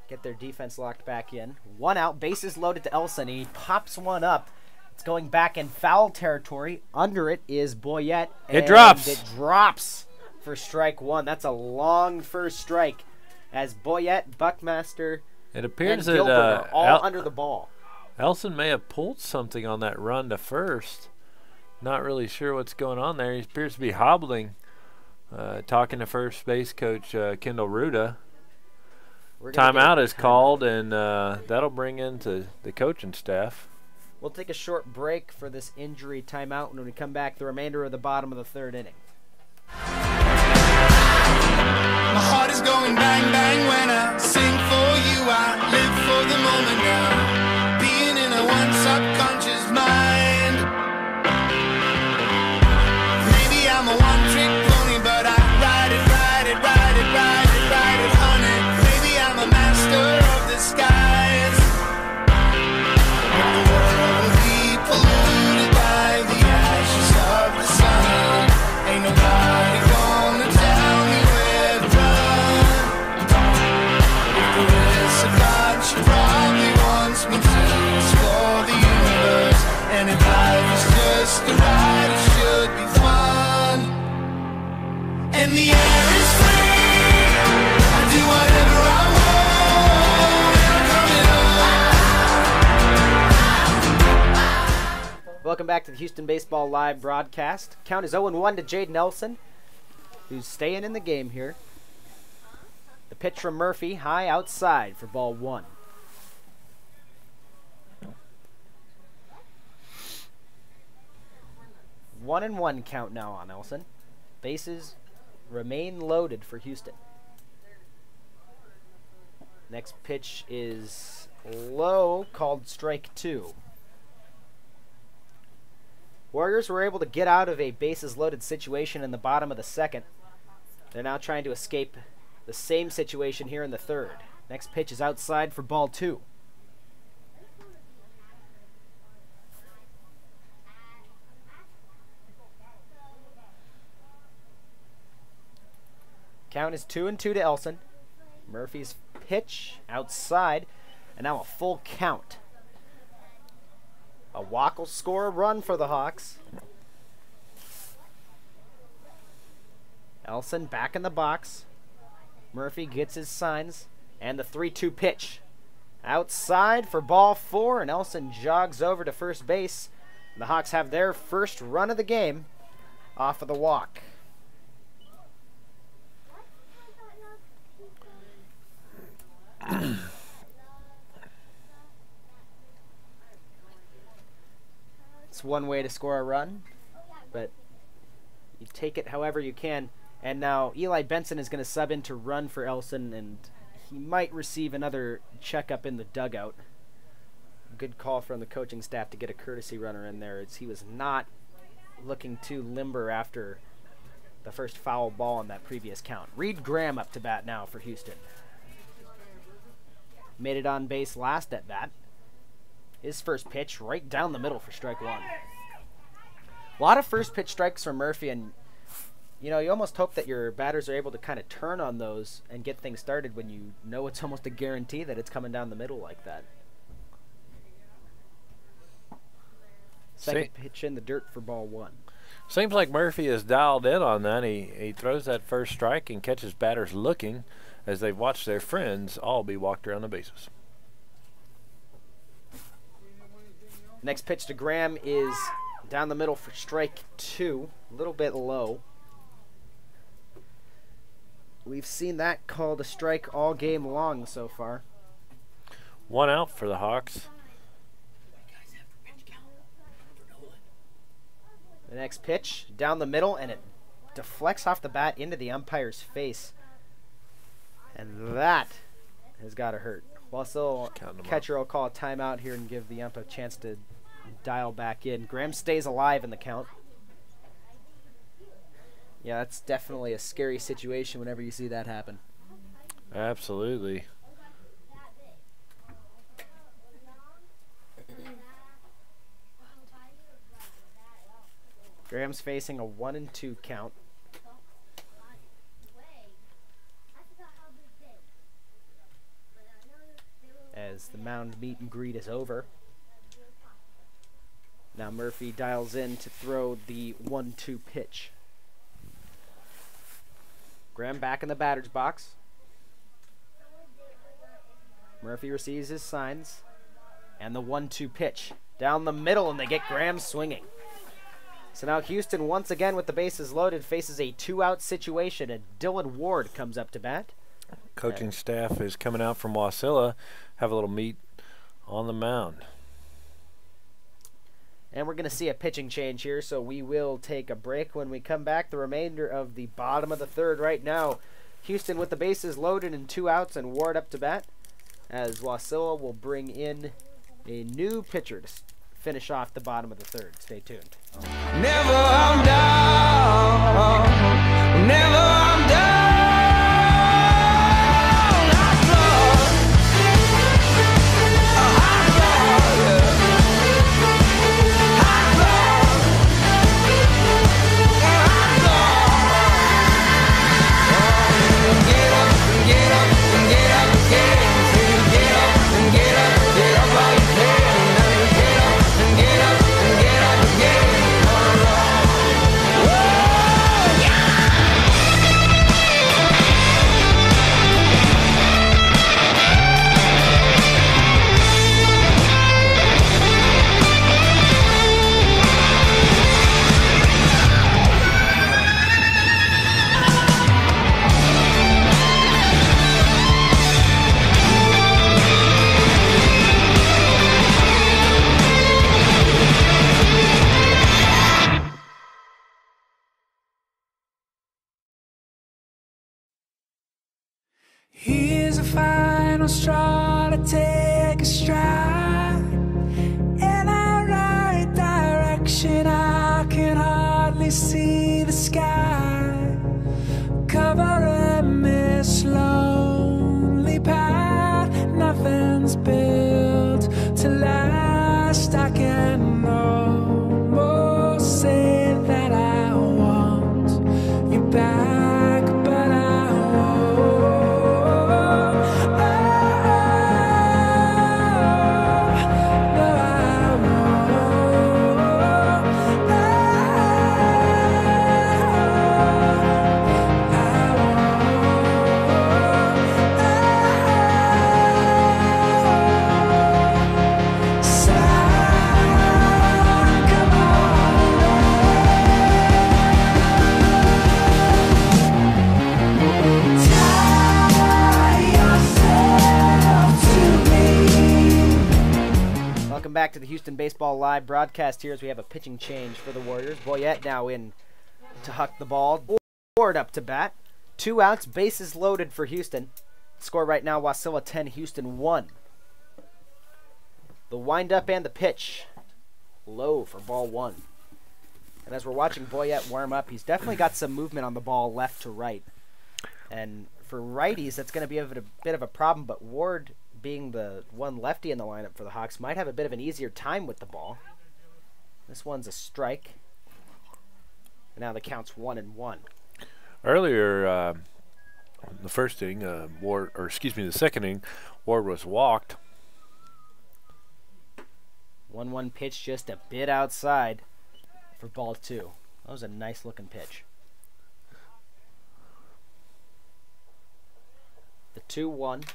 Get their defense locked back in. 1 out, bases loaded to Elson. He pops one up. It's going back in foul territory. Under it is Boyette. It drops. It drops for strike 1. That's a long first strike as Boyette, Buckmaster, It appears and Gilbert that are all under the ball. Elson may have pulled something on that run to first. Not really sure what's going on there. He appears to be hobbling. Talking to first base coach Kendall Ruda. Timeout is called, and that'll bring into the coaching staff. We'll take a short break for this injury timeout. When we come back, the remainder of the bottom of the third inning. My heart is going bang bang when I sing for you. I live for the moment now, being in a one subconscious mind. Maybe I'm a one-trick pony, but I ride it, ride it, ride it, ride it, ride it, honey. Maybe I'm a master of the skies. The world will be polluted by the ashes of the sun. Ain't nobody gonna tell me where to run. If there is a God, she probably wants me to explore the universe. And if life is just a ride, it should be fun. And the air is free. I do whatever I want. Coming up. Welcome back to the Houston Baseball Live broadcast. Count is 0-1 to Jaden Nelson, who's staying in the game here. The pitch from Murphy, high outside for ball 1. One and one count now on Nelson. Bases remain loaded for Houston. Next pitch is low, called strike 2. Warriors were able to get out of a bases loaded situation in the bottom of the second. They're now trying to escape the same situation here in the third. Next pitch is outside for ball 2. Count is 2-2 to Elson. Murphy's pitch outside, and now a full count. A walk will score a run for the Hawks. Elson back in the box. Murphy gets his signs, and the 3-2 pitch. Outside for ball 4, and Elson jogs over to first base The Hawks have their first run of the game off of the walk. It's one way to score a run, but you take it however you can. And now Eli Benson is going to sub in to run for Elson, and he might receive another checkup in the dugout. Good call from the coaching staff to get a courtesy runner in there, as he was not looking too limber after the first foul ball on that previous count. Reed Graham up to bat now for Houston. Made it on base last at bat. His first pitch right down the middle for strike one. A lot of first pitch strikes from Murphy, and you know, you almost hope that your batters are able to kind of turn on those and get things started when you know it's almost a guarantee that it's coming down the middle like that. Second pitch in the dirt for ball one. Seems like Murphy is dialed in on that. He throws that first strike and catches batters looking as they've watched their friends all be walked around the bases. Next pitch to Graham is down the middle for strike two. A little bit low. We've seen that called a strike all game long so far. One out for the Hawks. The next pitch down the middle, and it deflects off the bat into the umpire's face. And that has got to hurt. Wasilla, catcher will call a timeout here and give the ump a chance to dial back in. Graham stays alive in the count. Yeah, that's definitely a scary situation whenever you see that happen. Absolutely. Graham's facing a 1-2 count. As the mound meet and greet is over. Now Murphy dials in to throw the 1-2 pitch. Graham back in the batter's box. Murphy receives his signs. And the 1-2 pitch down the middle, and they get Graham swinging. So now Houston, once again with the bases loaded, faces a 2-out situation, and Dylan Ward comes up to bat. Coaching staff is coming out from Wasilla, have a little meet on the mound. And we're going to see a pitching change here, so we will take a break. When we come back, the remainder of the bottom of the third right now. Houston with the bases loaded and 2 outs, and Ward up to bat, as Wasilla will bring in a new pitcher to finish off the bottom of the third. Stay tuned. Never I'm down. Never I'm down. Here's a final straw to take a stride in the right direction. I can hardly see the sky, covering this lonely path. Nothing's built to last. I can almost say that I want you back, but I Houston Baseball Live broadcast here as we have a pitching change for the Warriors. Boyette now in to huck the ball. Ward up to bat. 2 outs, bases loaded for Houston. Score right now, Wasilla 10, Houston 1. The windup and the pitch. Low for ball 1. And as we're watching Boyette warm up, he's definitely got some movement on the ball left to right. And for righties, that's going to be a bit of a problem, but Ward, being the one lefty in the lineup for the Hawks, might have a bit of an easier time with the ball. This one's a strike. And now the count's 1-1. Earlier, the first inning, the second inning, Ward was walked. 1-1 pitch just a bit outside for ball 2. That was a nice looking pitch. The 2-1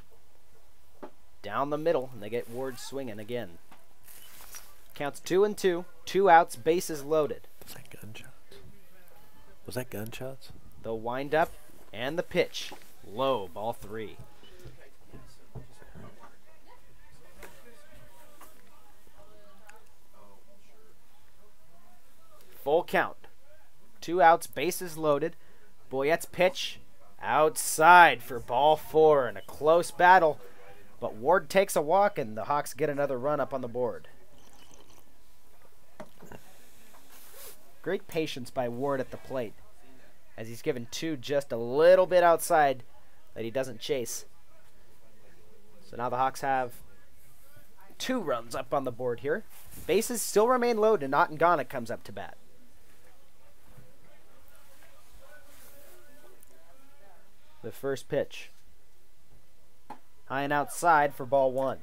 down the middle, and they get Ward swinging again. Counts 2-2, 2 outs, bases loaded. Was that gunshots? Was that gunshots? The windup and the pitch. Low, ball 3. Full count. 2 outs, bases loaded. Boyette's pitch outside for ball 4 in a close battle. But Ward takes a walk, and the Hawks get another run up on the board. Great patience by Ward at the plate, as he's given 2 just a little bit outside that he doesn't chase. So now the Hawks have 2 runs up on the board here. Bases still remain loaded, and Otengana comes up to bat. The first pitch. High and outside for ball 1.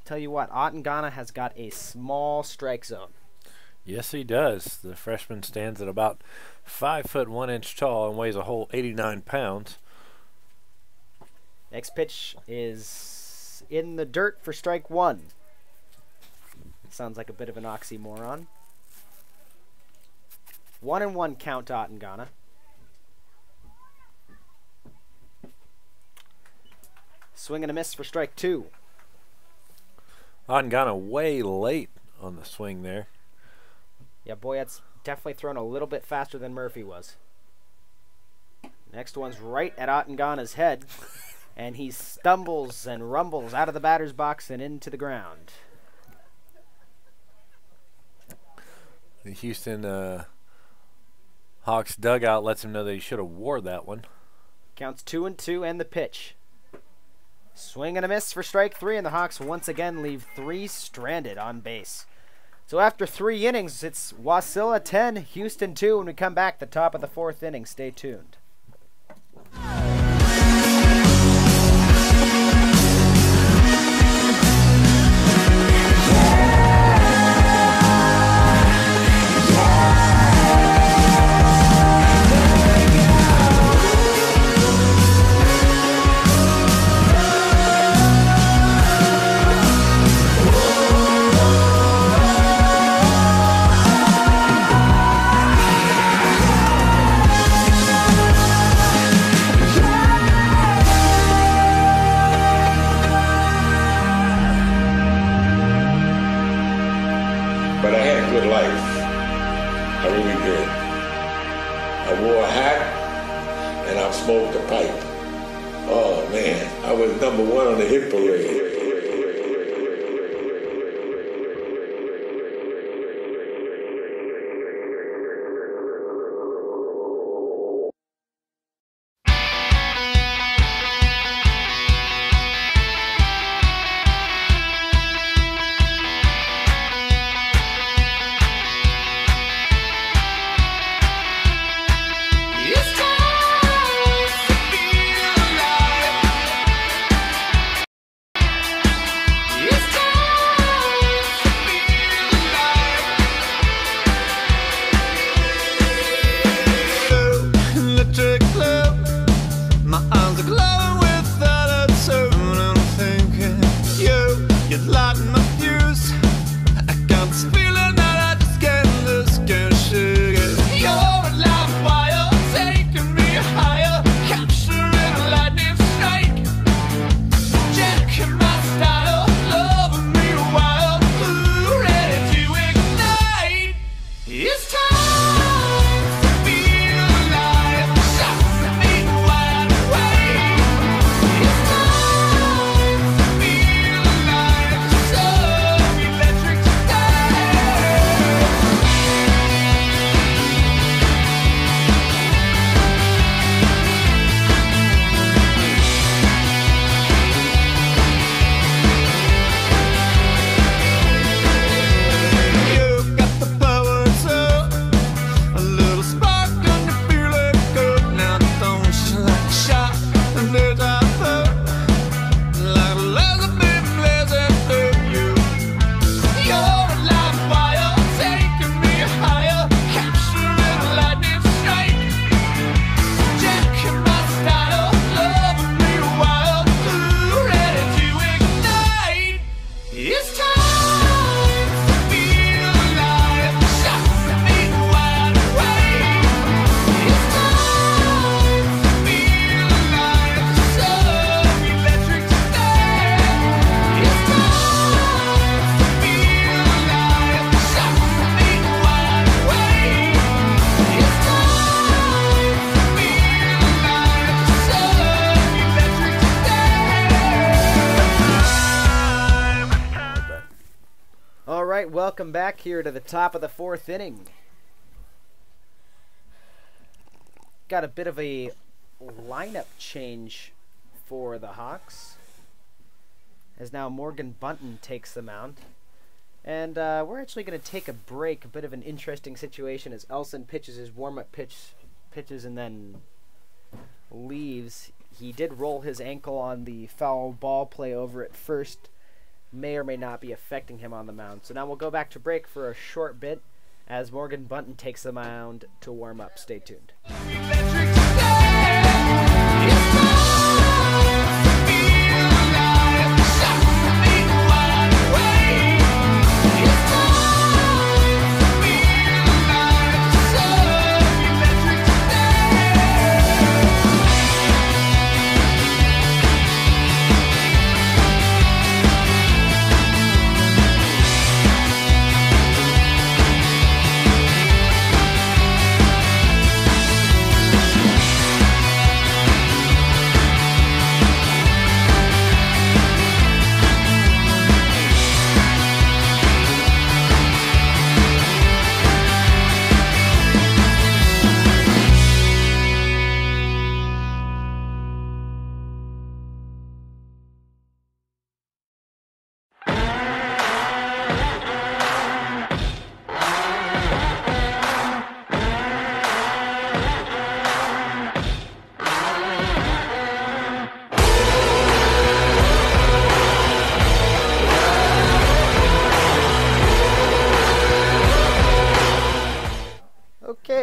Tell you what, Otengana has got a small strike zone. Yes, he does. The freshman stands at about 5 foot 1 inch tall and weighs a whole 89 pounds. Next pitch is in the dirt for strike 1. Sounds like a bit of an oxymoron. 1-1 count to Otengana. Swing and a miss for strike 2. Otengana way late on the swing there. Yeah, Boyette's definitely thrown a little bit faster than Murphy was. Next one's right at Otengana's head, and he stumbles and rumbles out of the batter's box and into the ground. The Houston Hawks dugout lets him know that he should have wore that one. Counts 2-2 and the pitch. Swing and a miss for strike 3, and the Hawks once again leave 3 stranded on base. So after 3 innings, it's Wasilla 10, Houston 2. When we come back, the top of the 4th inning. Stay tuned. But I had a good life. I really did. I wore a hat and I smoked a pipe. Oh man, I was number 1 on the hit parade. welcome back here to the top of the 4th inning. Got a bit of a lineup change for the Hawks, as now Morgan Bunton takes the mound. And we're actually going to take a break, a bit of an interesting situation as Elson pitches his warm-up pitches and then leaves. He did roll his ankle on the foul ball play over at first. May or may not be affecting him on the mound. So now we'll go back to break for a short bit as Morgan Bunton takes the mound to warm up. Stay tuned.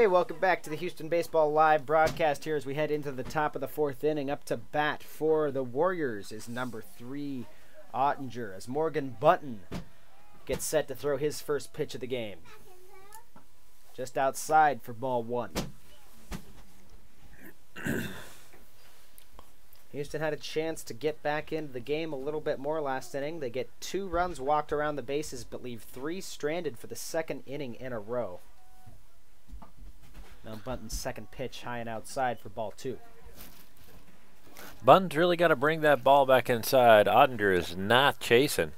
Welcome back to the Houston Baseball Live broadcast here as we head into the top of the 4th inning. Up to bat for the Warriors is number 3, Ottinger, as Morgan Bunton gets set to throw his first pitch of the game. Just outside for ball 1. Houston had a chance to get back into the game a little bit more last inning. They get 2 runs walked around the bases but leave 3 stranded for the 2nd inning in a row. Now Bunton's second pitch high and outside for ball 2. Bunton's really got to bring that ball back inside. Ottinger is not chasing.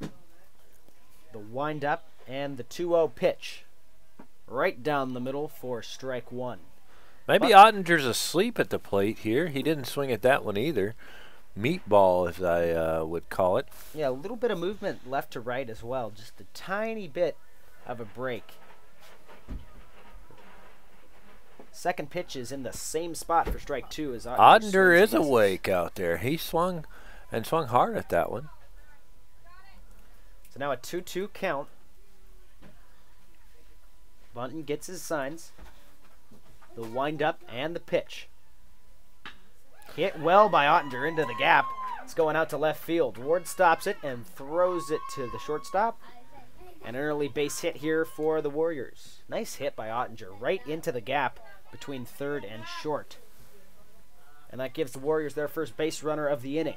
The wind-up and the 2-0 pitch. Right down the middle for strike 1. Maybe Ottinger's asleep at the plate here. He didn't swing at that one either. Meatball, as I would call it. Yeah, a little bit of movement left to right as well. Just a tiny bit of a break. Second pitch is in the same spot for strike 2 as Ottinger is awake out there. He swung and swung hard at that one. So now a 2-2 count. Bunton gets his signs. The wind-up and the pitch. Hit well by Ottinger into the gap. It's going out to left field. Ward stops it and throws it to the shortstop. An early base hit here for the Warriors. Nice hit by Ottinger right into the gap between third and short. And that gives the Warriors their first base runner of the inning.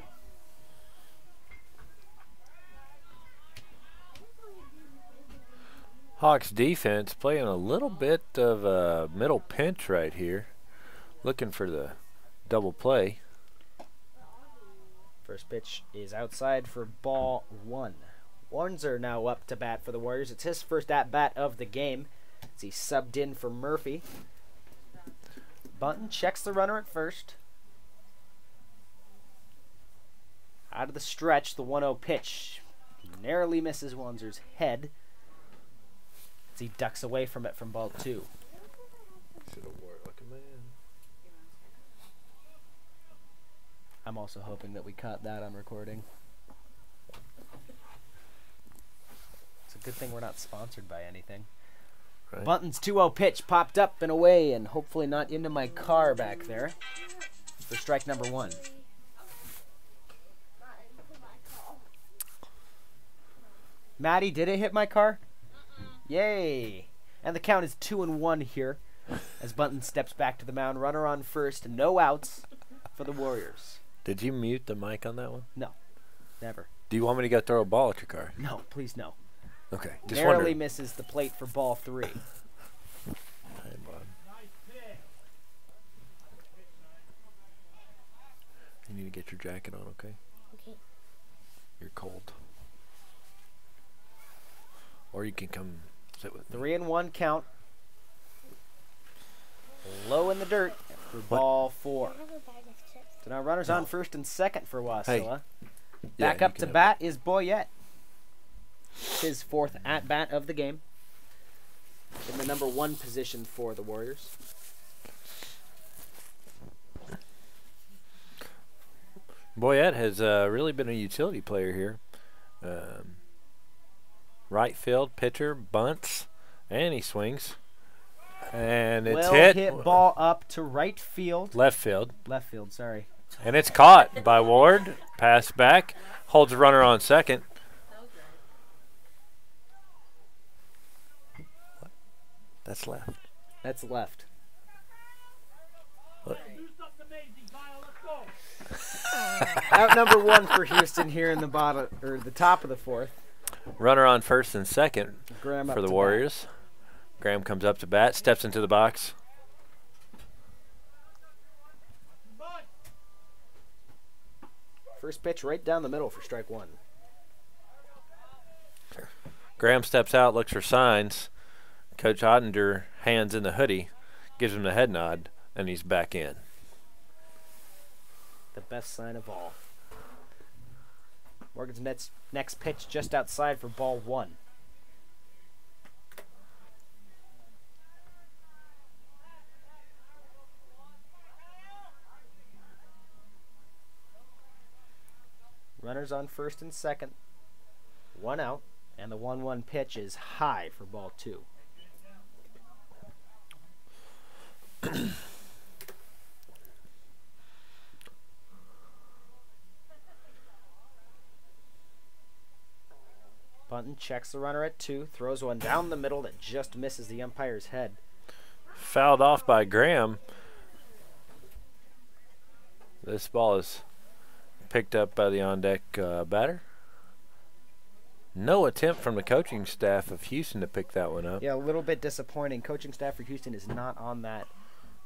Hawks defense playing a little bit of a middle pinch right here. Looking for the double play. First pitch is outside for ball 1. Warnzer now up to bat for the Warriors. It's his first at-bat of the game as he subbed in for Murphy. Bunton checks the runner at first. Out of the stretch, the 1-0 pitch narrowly misses Wanzer's head as he ducks away from it from ball 2. Should have wore it like a man. I'm also hoping that we caught that on recording. It's a good thing we're not sponsored by anything. Right. Bunton's 2-0 pitch popped up and away and hopefully not into my car back there for strike number 1. Maddie, did it hit my car? Yay! And the count is 2-1 here as Bunton steps back to the mound. Runner on first, no outs for the Warriors. Did you mute the mic on that one? No, never. Do you want me to go throw a ball at your car? No, please no. Okay, just Narrowly wondering. misses the plate for ball 3. Hey, bud. You need to get your jacket on, okay? Okay. You're cold. Or you can come sit with me. 3-1 count. Low in the dirt for ball 4. So now runners on first and second for Wasilla. Yeah, Back you up can to have bat is Boyette. His 4th at-bat of the game. In the number 1 position for the Warriors. Boyette has really been a utility player here. Right field, pitcher, bunts, and he swings. And it's hit ball up to right field. Left field. Left field, sorry. And it's caught by Ward. Pass back. Holds a runner on second. That's left. That's left. Out number 1 for Houston here in the bottom or the top of the 4th. Runner on first and second Graham for the Warriors. Graham comes up to bat, steps into the box. First pitch right down the middle for strike 1. Graham steps out, looks for signs. Coach Ottinger hands in the hoodie, gives him the head nod, and he's back in. The best sign of all. Morgan's next pitch just outside for ball 1. Runners on first and second. 1 out, and the 1-1 pitch is high for ball 2. Bunton checks the runner at 2, throws one down the middle that just misses the umpire's head. Fouled off by Graham. This ball is picked up by the on-deck batter. No attempt from the coaching staff of Houston to pick that one up. Yeah, a little bit disappointing. Coaching staff for Houston is not on that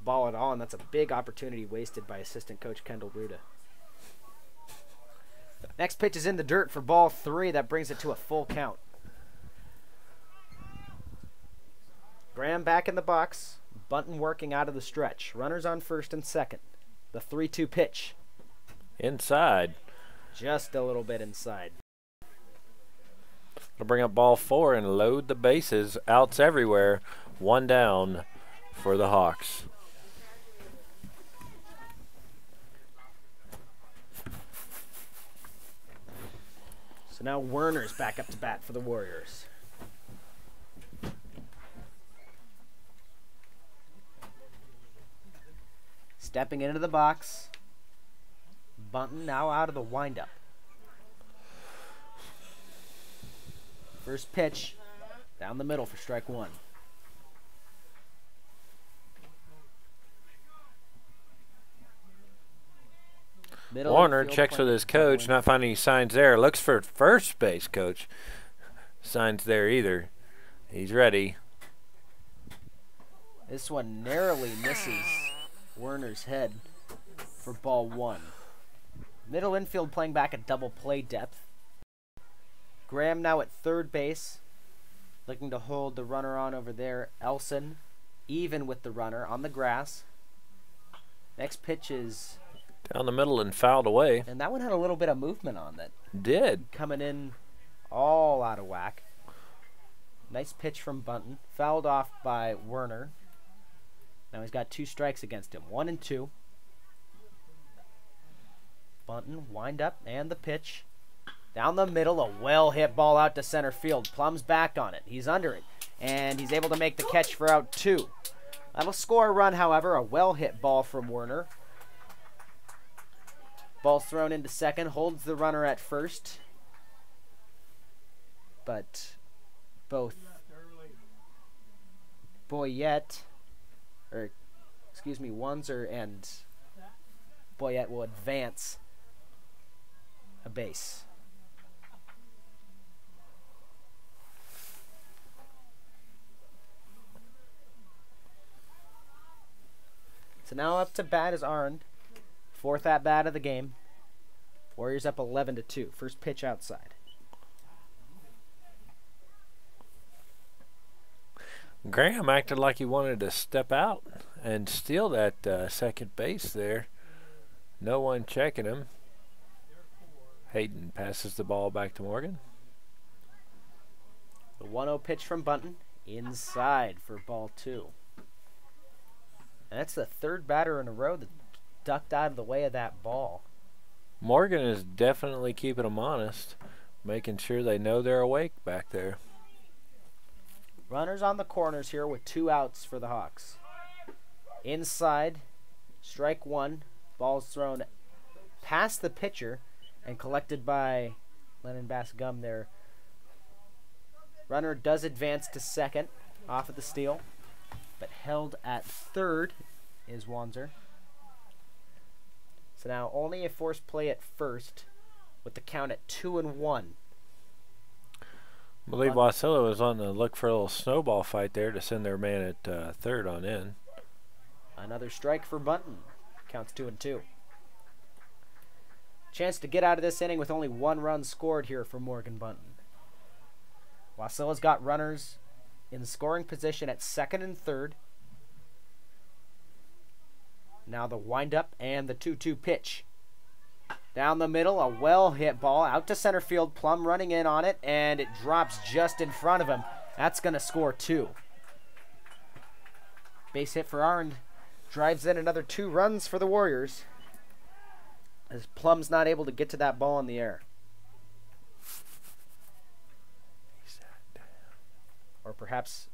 ball at all, and that's a big opportunity wasted by assistant coach Kendall Ruda. Next pitch is in the dirt for ball 3. That brings it to a full count. Graham back in the box. Bunton working out of the stretch. Runners on first and second. The 3-2 pitch. Inside. Just a little bit inside. We'll bring up ball 4 and load the bases. Outs everywhere. 1 down for the Hawks. So now Werner's back up to bat for the Warriors. Stepping into the box. Bunton now out of the windup. First pitch down the middle for strike 1. Warner checks with his coach, not finding any signs there. Looks for first base coach. Signs there either. He's ready. This one narrowly misses Werner's head for ball 1. Middle infield playing back at double play depth. Graham now at third base, looking to hold the runner on over there. Elson even with the runner on the grass. Next pitch is down the middle and fouled away. And that one had a little bit of movement on that. Did. Coming in all out of whack. Nice pitch from Bunton. Fouled off by Werner. Now he's got 2 strikes against him. 1 and 2. Bunton wind up and the pitch. Down the middle, a well-hit ball out to center field. Plum's back on it. He's under it. And he's able to make the catch for out 2. That'll score a run, however. A well-hit ball from Werner. Ball's thrown into second. Holds the runner at first. But both Wanzer and Boyette will advance a base. So now up to bat is Arndt. 4th at bat of the game. Warriors up 11-2. First pitch outside. Graham acted like he wanted to step out and steal that second base there. No one checking him. Hayden passes the ball back to Morgan. The 1-0 pitch from Bunton. Inside for ball 2. And that's the third batter in a row that ducked out of the way of that ball. Morgan is definitely keeping them honest, making sure they know they're awake back there. Runners on the corners here with 2 outs for the Hawks. Inside, strike 1. Ball's thrown past the pitcher and collected by Lennon Bass Gum there. Runner does advance to second off of the steal, but held at third is Wanzer. So now only a forced play at first with the count at 2-1. I believe Wasilla was on the look for a little snowball fight there to send their man at third on in. Another strike for Bunton. Counts 2-2. Chance to get out of this inning with only 1 run scored here for Morgan Bunton. Wasilla's got runners in scoring position at second and third. Now the windup and the 2-2 pitch. Down the middle, a well-hit ball out to center field. Plum running in on it, and it drops just in front of him. That's going to score 2. Base hit for Arndt drives in another 2 runs for the Warriors, as Plum's not able to get to that ball in the air. Or perhaps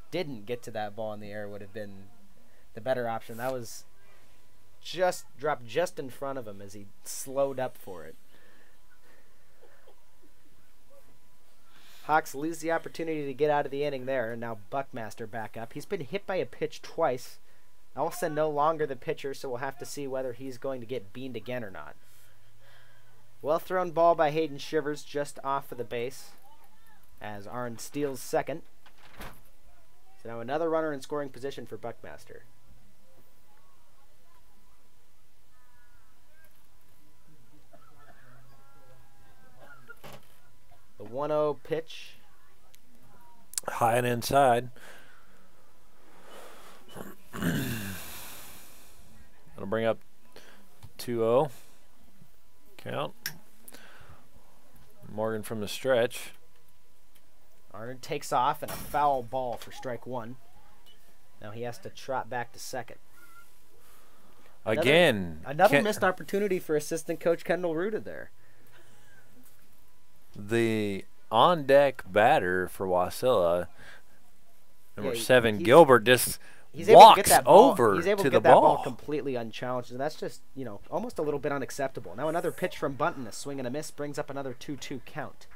didn't get to that ball in the air would have been the better option. That was just dropped just in front of him as he slowed up for it. Hawks lose the opportunity to get out of the inning there, and now Buckmaster back up. He's been hit by a pitch twice. Elson no longer the pitcher, so we'll have to see whether he's going to get beamed again or not. Well thrown ball by Hayden Shivers just off of the base as Arndt steals second. So now another runner in scoring position for Buckmaster. The 1-0 pitch. High and inside. That'll bring up 2-0. Count. Morgan from the stretch. Arnott takes off and a foul ball for strike 1. Now he has to trot back to second. Another missed opportunity for assistant coach Kendall Ruda there. The on-deck batter for Wasilla, number 7, he's Gilbert, just able to walks get that ball, over he's able to to the get that ball ball. completely unchallenged, and that's just, almost a little bit unacceptable. Now another pitch from Bunton, a swing and a miss, brings up another 2-2 count.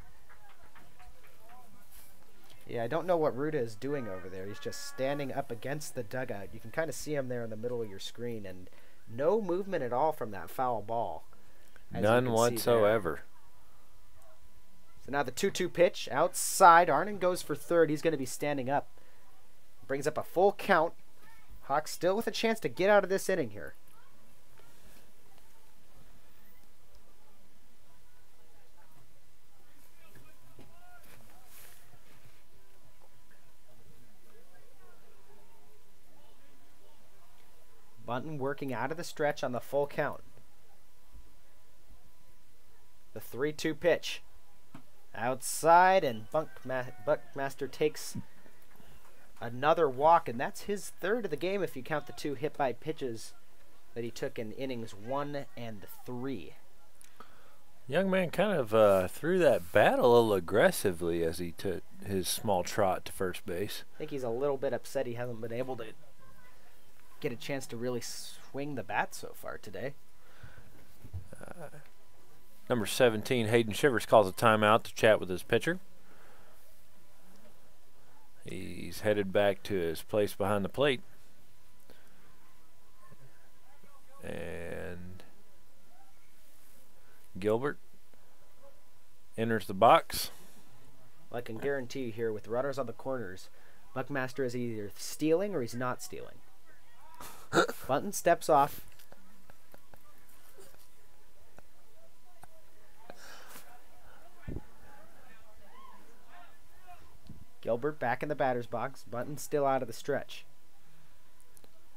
Yeah, I don't know what Ruda is doing over there. He's just standing up against the dugout. You can kind of see him there in the middle of your screen, and no movement at all from that foul ball. None whatsoever. So now the 2-2 pitch outside. Arnon goes for third. He's going to be standing up. Brings up a full count. Hawks still with a chance to get out of this inning here. Bunton working out of the stretch on the full count. The 3-2 pitch. Outside, and Buckmaster takes another walk, and that's his third of the game if you count the 2 hit-by pitches that he took in innings 1 and 3. Young man kind of threw that bat a little aggressively as he took his small trot to first base. I think he's a little bit upset he hasn't been able to get a chance to really swing the bat so far today. Number 17, Hayden Shivers, calls a timeout to chat with his pitcher. He's headed back to his place behind the plate. And Gilbert enters the box. Well, I can guarantee you here, with runners on the corners, Buckmaster is either stealing or he's not stealing. Bunton steps off. Gilbert back in the batter's box. Bunton still out of the stretch.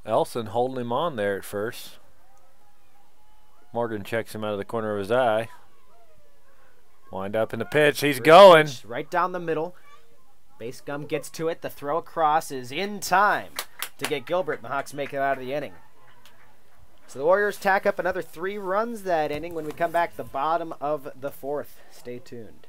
Elson holding him on there at first. Morgan checks him out of the corner of his eye. Wind up in the pitch. He's going. Pitch right down the middle. Base Gum gets to it. The throw across is in time to get Gilbert, and the Hawks make it out of the inning. So the Warriors tack up another 3 runs that inning. When we come back, the bottom of the 4th. Stay tuned.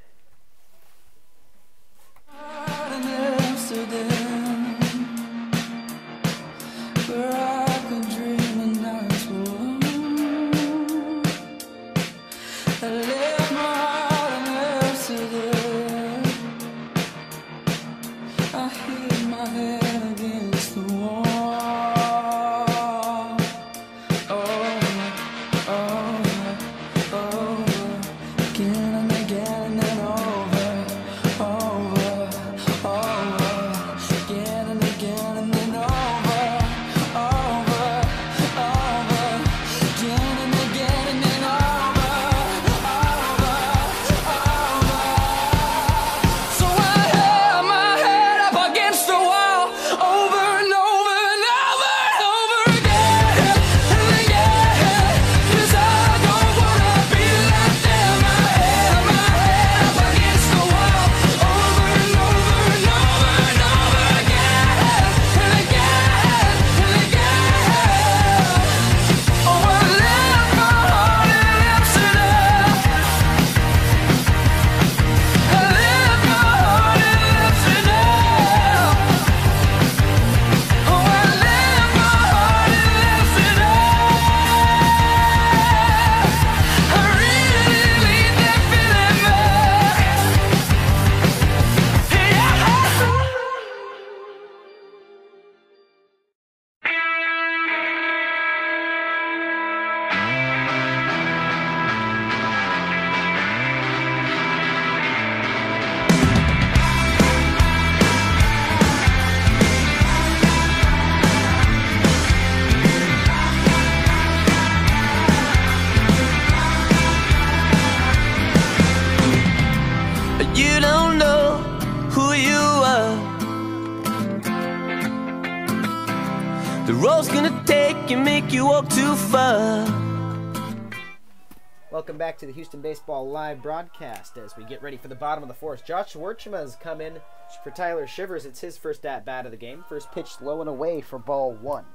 Welcome back to the Houston Baseball Live broadcast as we get ready for the bottom of the 4th. Josh Werchma's come in for Tyler Shivers. It's his first at-bat of the game. First pitch low and away for ball 1.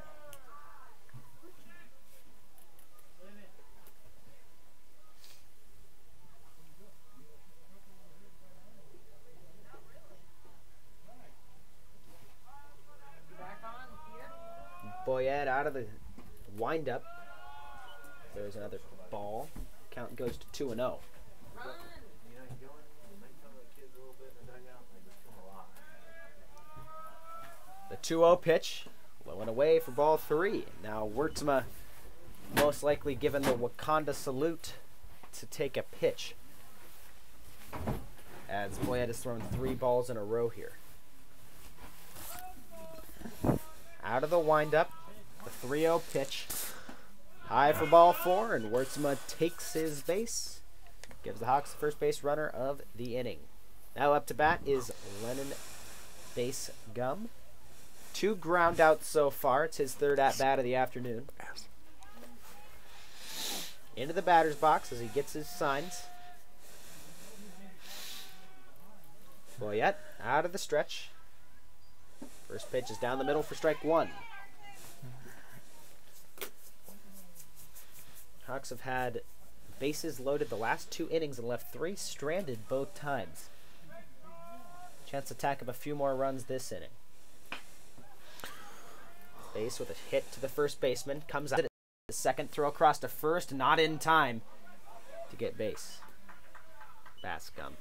Boyette out of the windup. There's another ball. Count goes to 2-0. The 2-0 pitch, low and away for ball 3. Now Wertzma most likely given the Wakanda salute to take a pitch, as Boyette has thrown 3 balls in a row here. Out of the windup, the 3-0 pitch. High for ball 4, and Wertzma takes his base. Gives the Hawks the first base runner of the inning. Now up to bat is Lennon Base Gum. 2 ground outs so far. It's his 3rd at-bat of the afternoon. Into the batter's box as he gets his signs. Boyette out of the stretch. First pitch is down the middle for strike 1. Hawks have had bases loaded the last 2 innings and left 3 stranded both times. Chance to tack up a few more runs this inning. Base with a hit to the first baseman. Comes out the second, throw across to first, not in time to get base. Bascom.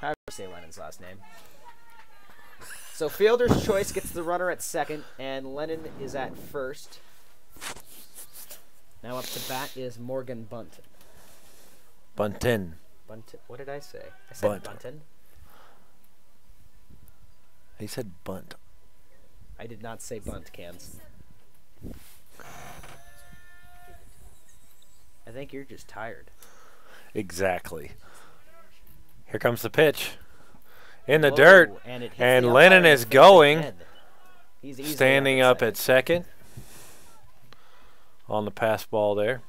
How do you say Lennon's last name? So fielder's choice gets the runner at second, and Lennon is at first. Now up to bat is Morgan Bunton. Bunton. Bunton. What did I say? I said Bunt. Bunton. He said bunt. I did not say bunt, Cans. I think you're just tired. Exactly. Here comes the pitch. in the Whoa, dirt, and it hits and the Lennon umpire in is the face going, again. He's easily standing on up at second on the pass ball there.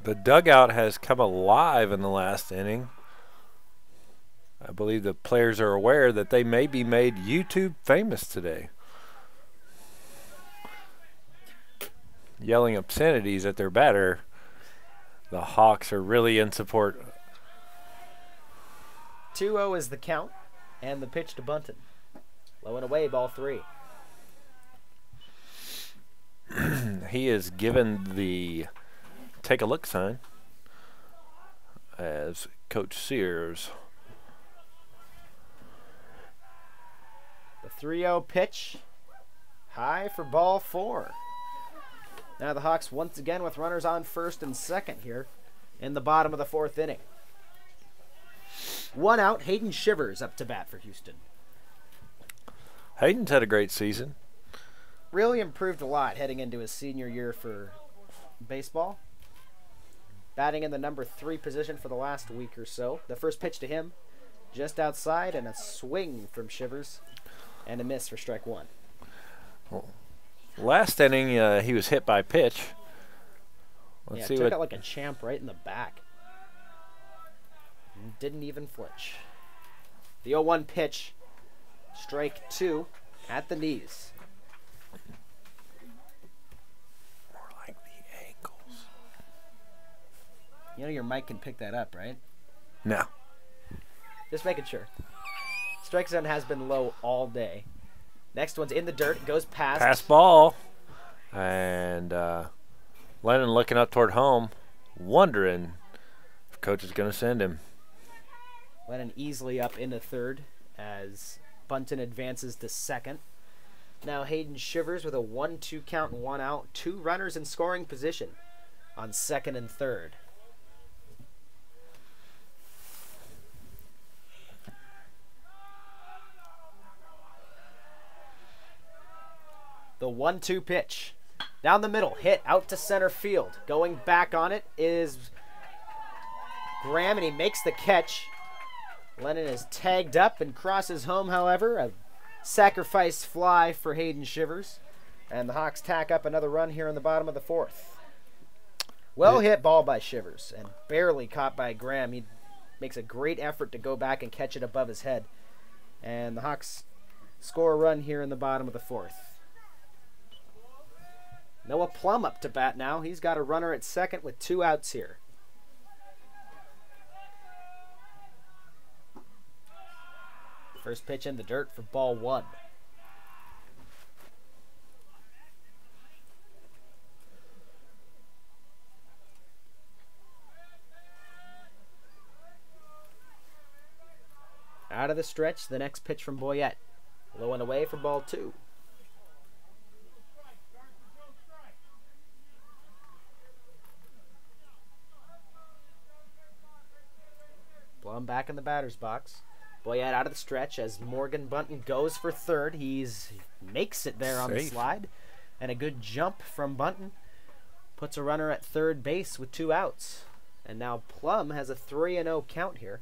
The dugout has come alive in the last inning. I believe the players are aware that they may be made YouTube famous today. Yelling obscenities at their batter. The Hawks are really in support. 2-0 is the count, and the pitch to Bunton. Low and away, ball 3. He is given the take a look sign as Coach Sears. The 3-0 pitch, high for ball 4. Now the Hawks once again with runners on first and second here in the bottom of the 4th inning. 1 out, Hayden Shivers up to bat for Houston. Hayden's had a great season. Really improved a lot heading into his senior year for baseball. Batting in the number 3 position for the last week or so. The first pitch to him, just outside, and a swing from Shivers, and a miss for strike 1. Last inning, he was hit by pitch. Let's see took what. out like a champ right in the back. Didn't even flinch. The 0-1 pitch, strike 2 at the knees. More like the ankles. You know your mic can pick that up, right? No. Just making sure. Strike zone has been low all day. Next one's in the dirt. Goes past. Pass ball. And Lennon looking up toward home, wondering if Coach is going to send him. Lennon easily up into third as Bunton advances to second. Now Hayden Shivers with a 1-2 count and 1 out. 2 runners in scoring position on second and third. The 1-2 pitch. Down the middle, hit out to center field. Going back on it is Graham, and he makes the catch. Lennon is tagged up and crosses home, however. A sacrifice fly for Hayden Shivers. And the Hawks tack up another run here in the bottom of the 4th. Well hit ball by Shivers and barely caught by Graham. He makes a great effort to go back and catch it above his head. And the Hawks score a run here in the bottom of the 4th. Noah Plum up to bat now. He's got a runner at second with 2 outs here. First pitch in the dirt for ball 1. Out of the stretch, the next pitch from Boyette. Low and away for ball 2. Plum back in the batter's box. Boyette out of the stretch as Morgan Bunton goes for third. He makes it there on the slide. And a good jump from Bunton puts a runner at third base with 2 outs. And now Plum has a 3-0 count here.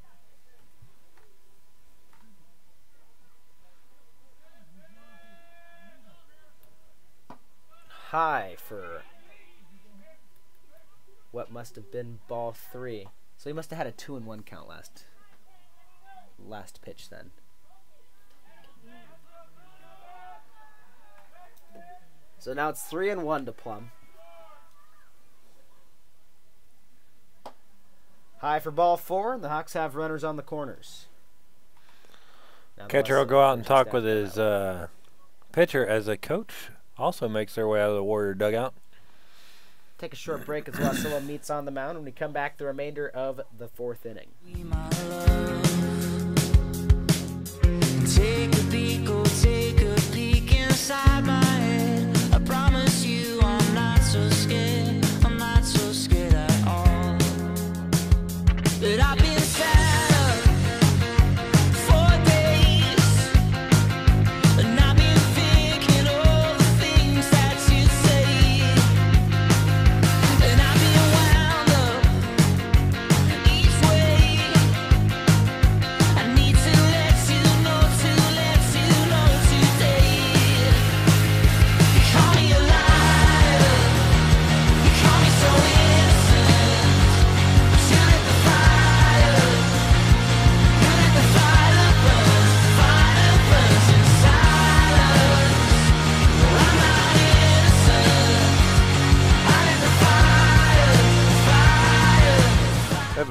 High for what must have been ball 3. So he must have had a 2-1 count last pitch then. So now it's 3-1 to Plum. High for ball 4. The Hawks have runners on the corners. Catcher will go out and talk with his pitcher as a coach also makes their way out of the Warrior dugout. Take a short break as Wasilla meets on the mound. When we come back, the remainder of the 4th inning. Take a peek, oh, take a peek inside my head. I promise you I'm not so scared. I'm not so scared at all. But I've been sad for days.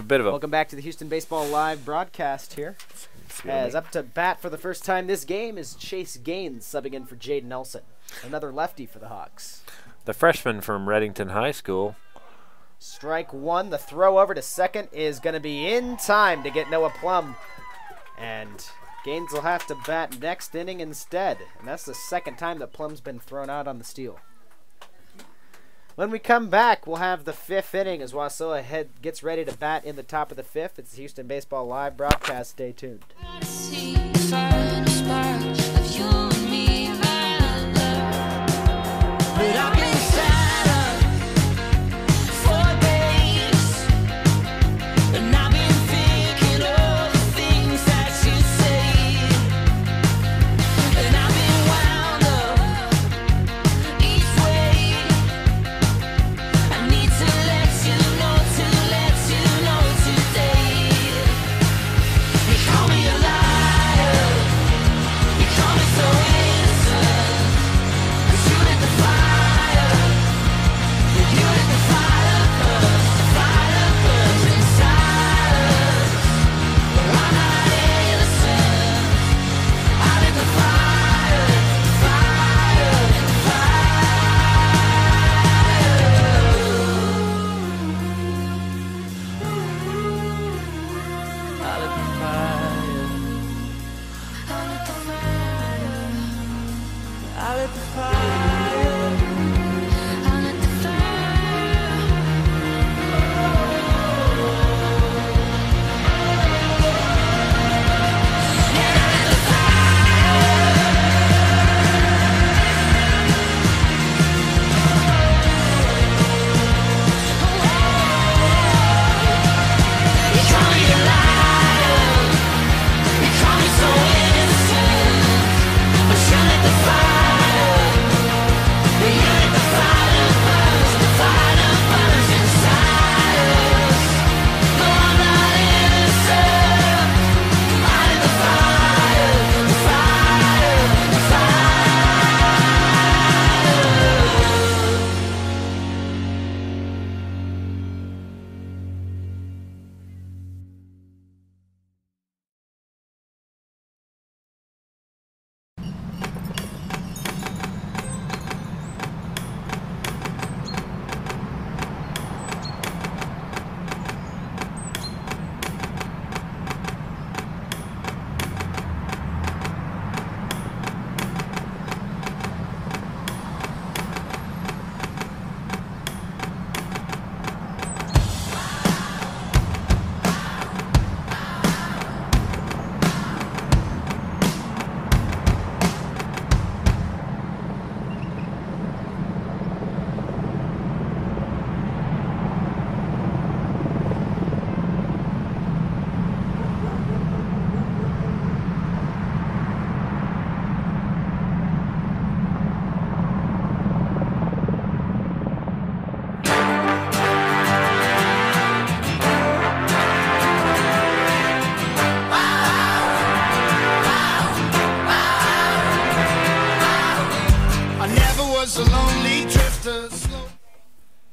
bit of a... Welcome back to the Houston Baseball Live broadcast here. As up to bat for the first time this game is Chase Gaines subbing in for Jade Nelson. Another lefty for the Hawks. The freshman from Reddington High School. Strike one. The throw over to second is going to be in time to get Noah Plum. And Gaines will have to bat next inning instead. And that's the second time that Plum's been thrown out on the steal. When we come back, we'll have the fifth inning as Wasilla gets ready to bat in the top of the fifth. It's the Houston Baseball Live broadcast. Stay tuned.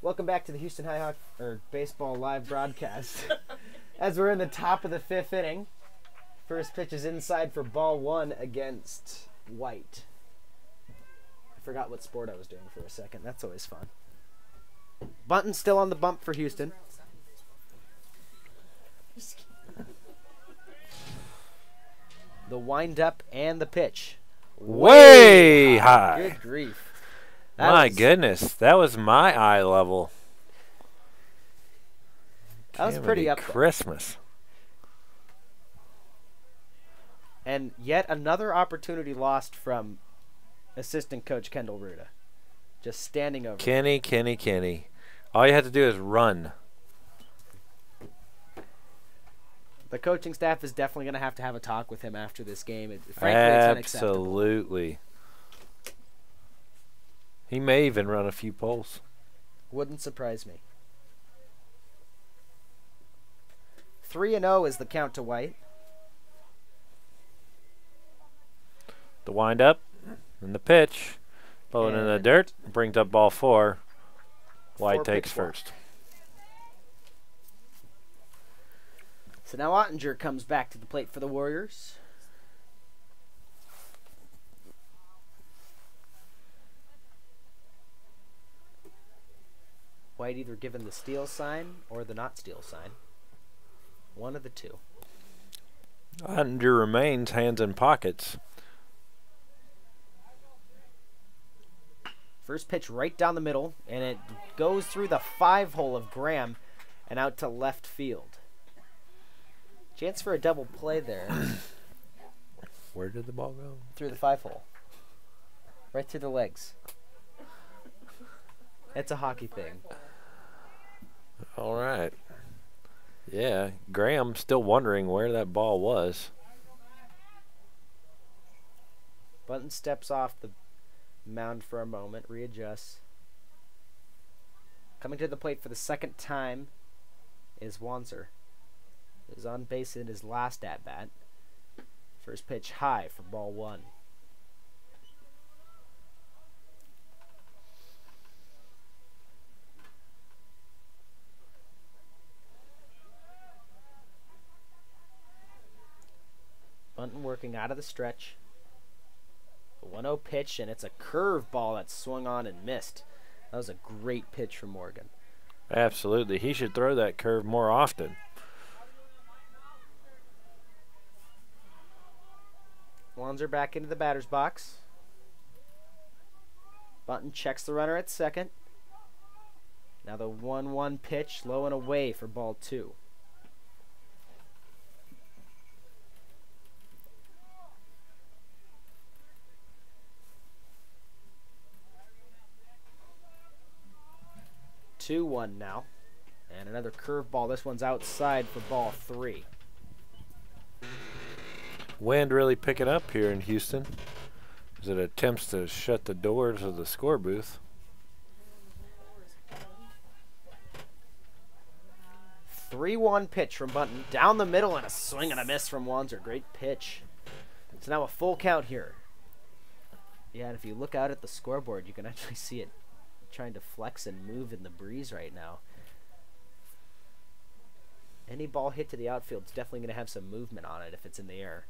Welcome back to the Houston Baseball Live broadcast. As we're in the top of the fifth inning, first pitch is inside for ball one against White. I forgot what sport I was doing for a second. That's always fun. Bunton's still on the bump for Houston. The wind-up and the pitch. Way high. Good grief. My goodness, that was my eye level. That was pretty up there. Christmas. And yet another opportunity lost from assistant coach Kendall Ruda. Just standing over. Kenny. All you have to do is run. The coaching staff is definitely going to have a talk with him after this game. Frankly, it's unacceptable. Absolutely. He may even run a few polls. Wouldn't surprise me. 3-0 is the count to White. The wind up and the pitch. Blowing in the dirt. Brings up ball four. White takes first. So now Ottinger comes back to the plate for the Warriors. White either given the steal sign or the not steal sign. One of the two. Ottinger remains hands in pockets. First pitch right down the middle, and it goes through the 5-hole of Graham and out to left field. Chance for a double play there. Where did the ball go? Through the 5-hole. Right through the legs. It's a hockey thing. All right. Yeah, Graham still wondering where that ball was. Bunton steps off the mound for a moment, readjusts. Coming to the plate for the second time is Wanzer. He was on base in his last at-bat. First pitch high for ball 1. Bunton working out of the stretch. A 1-0 pitch, and it's a curve ball that's swung on and missed. That was a great pitch from Morgan. Absolutely. He should throw that curve more often. Wanzer back into the batter's box. Bunton checks the runner at second. Now the 1-1 pitch, low and away for ball 2. Two-one now, and another curveball. This one's outside for ball 3. Wind really picking up here in Houston as it attempts to shut the doors of the score booth. 3-1 pitch from Bunton, down the middle, and a swing and a miss from Wanzer. Great pitch. So now a full count here. Yeah, and if you look out at the scoreboard, you can actually see it trying to flex and move in the breeze right now. Any ball hit to the outfield is definitely going to have some movement on it if it's in the air.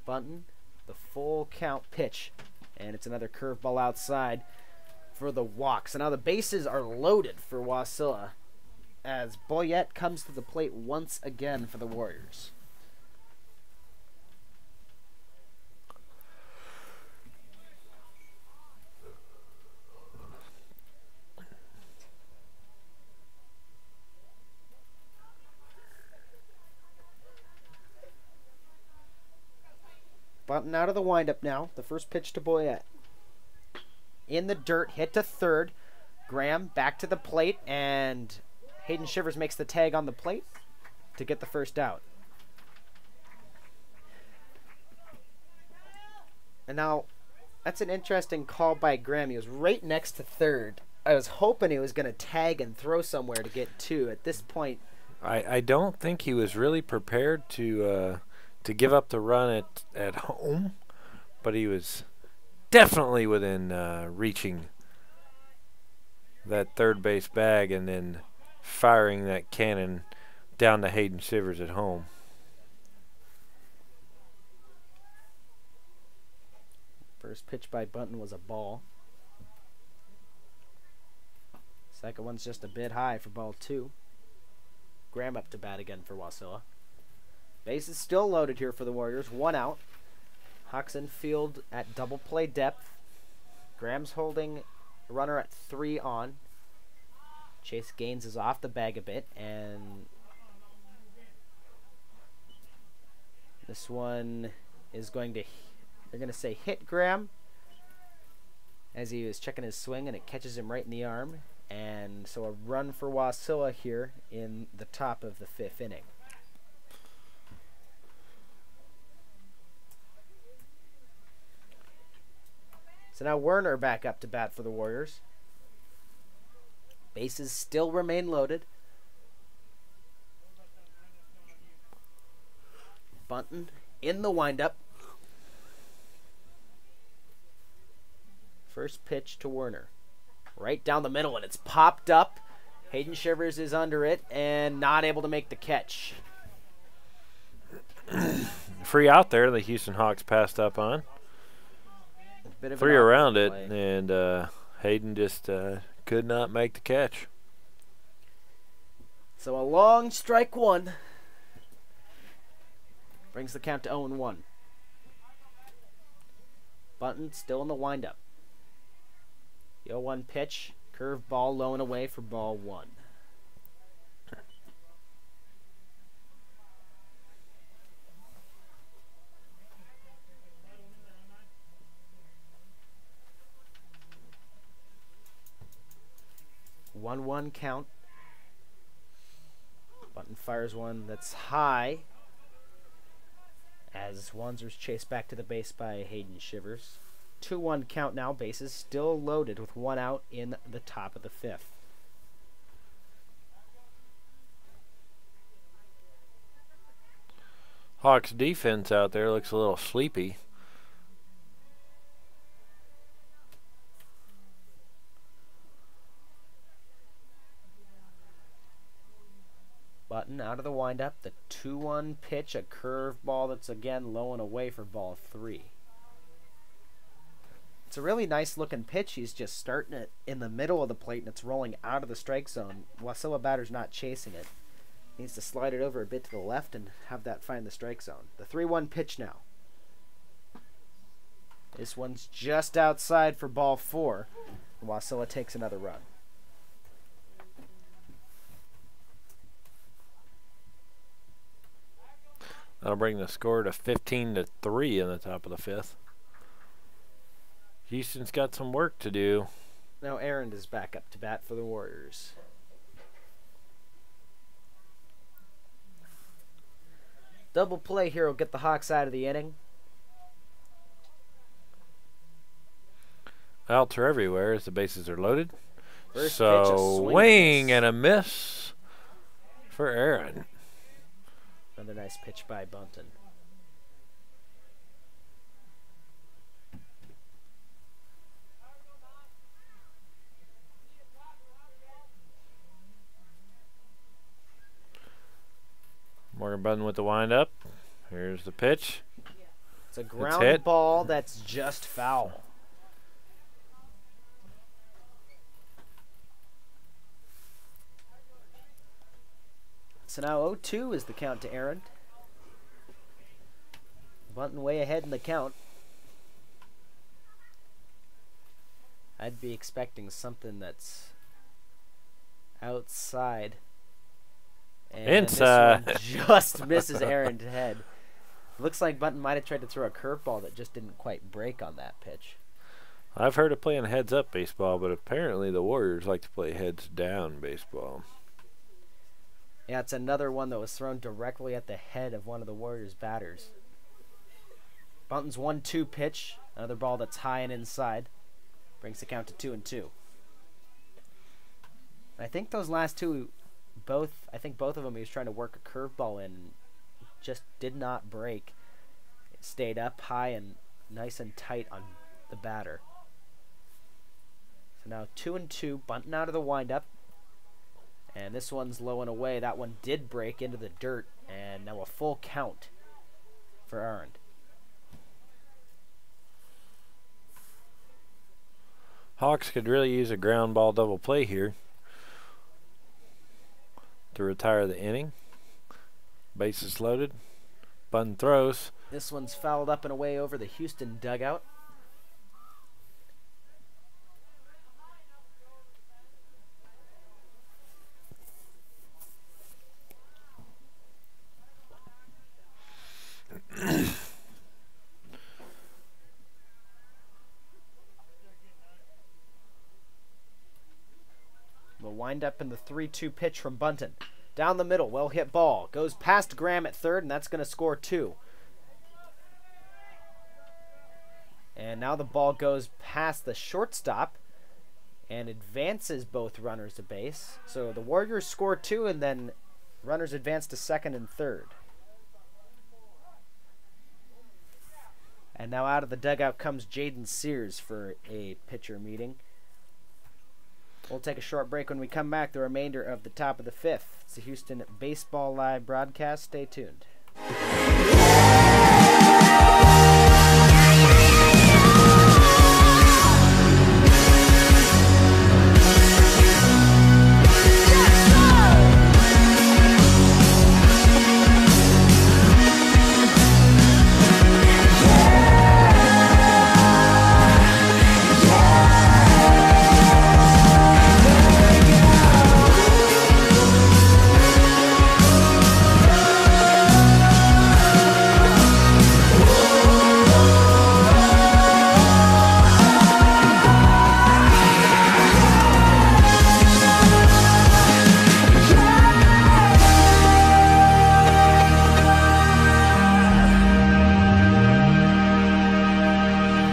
Bunton, the full count pitch, and it's another curveball outside for the walk. So now the bases are loaded for Wasilla as Boyette comes to the plate once again for the Warriors. Bunton out of the windup now. The first pitch to Boyette. In the dirt, hit to third. Graham back to the plate, and Hayden Shivers makes the tag on the plate to get the first out. And now, that's an interesting call by Graham. He was right next to third. I was hoping he was going to tag and throw somewhere to get 2. At this point, I don't think he was really prepared to give up the run at home, but he was definitely within reaching that third base bag and then firing that cannon down to Hayden Shivers at home. First pitch by Bunton was a ball. Second one's just a bit high for ball 2. Graham up to bat again for Wasilla. Bases still loaded here for the Warriors. 1 out. Hawks in field at double play depth. Graham's holding runner at 3 on. Chase Gaines is off the bag a bit, and this one is going to, they're going to say hit Graham as he was checking his swing, and it catches him right in the arm. And so a run for Wasilla here in the top of the 5th inning. So now Werner back up to bat for the Warriors. Bases still remain loaded. Bunton in the windup. First pitch to Werner. Right down the middle, and it's popped up Hayden Shivers is under it and not able to make the catch. Free out there, the Houston Hawks passed up on. Bit of Free an around it, play. and Hayden just could not make the catch. So a long strike one. Brings the count to 0-1. Bunton still in the windup. The 0-1 pitch. Curve ball low and away for ball 1. One count. Bunton fires one that's high as Wanzer's chased back to the base by Hayden Shivers. 2-1 count now. Bases still loaded with 1 out in the top of the 5th. Hawks defense out there looks a little sleepy. Button out of the windup. The 2-1 pitch, a curve ball that's again low and away for ball 3. It's a really nice looking pitch. He's just starting it in the middle of the plate and it's rolling out of the strike zone. Wasilla batter's not chasing it. Needs to slide it over a bit to the left and have that find the strike zone. The 3-1 pitch now. This one's just outside for ball 4. Wasilla takes another run. That'll bring the score to 15-3 in the top of the 5th. Houston's got some work to do. Now Aaron is back up to bat for the Warriors. Double play here will get the Hawks out of the inning. Outs are everywhere as the bases are loaded. First pitch, a So swing and a miss for Aaron. Another nice pitch by Bunton. Morgan Bunton with the windup. Here's the pitch. It's a hit. ground ball that's just foul. So now 0-2 is the count to Aaron. Bunton way ahead in the count. I'd be expecting something that's outside. And Inside. this one just misses Aaron's head. Looks like Bunton might have tried to throw a curveball that just didn't quite break on that pitch. I've heard of playing heads-up baseball, but apparently the Warriors like to play heads-down baseball. Yeah, it's another one that was thrown directly at the head of one of the Warriors' batters. Bunton's 1-2 pitch. Another ball that's high and inside. Brings the count to 2-2. I think those last two, both of them he was trying to work a curveball in. Just did not break. It stayed up high and nice and tight on the batter. So now 2-2. Bunton out of the windup. And this one's low and away. That one did break into the dirt. And now a full count for Aaron. Hawks could really use a ground ball double play here to retire the inning. Bases loaded. Bunton throws. This one's fouled up and away over the Houston dugout. The wind up in the 3-2 pitch from Bunton. Down the middle, well hit ball. Goes past Graham at third, and that's going to score 2. And now the ball goes past the shortstop and advances both runners to base. So the Warriors score 2, and then runners advance to second and third. And now out of the dugout comes Jaden Sears for a pitcher meeting. We'll take a short break. When we come back, the remainder of the top of the fifth. It's the Houston Baseball Live broadcast. Stay tuned.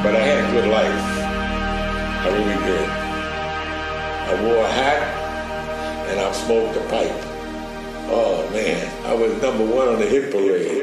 But I had a good life. I really did. I wore a hat and I smoked a pipe. Oh man, I was #1 on the hit parade.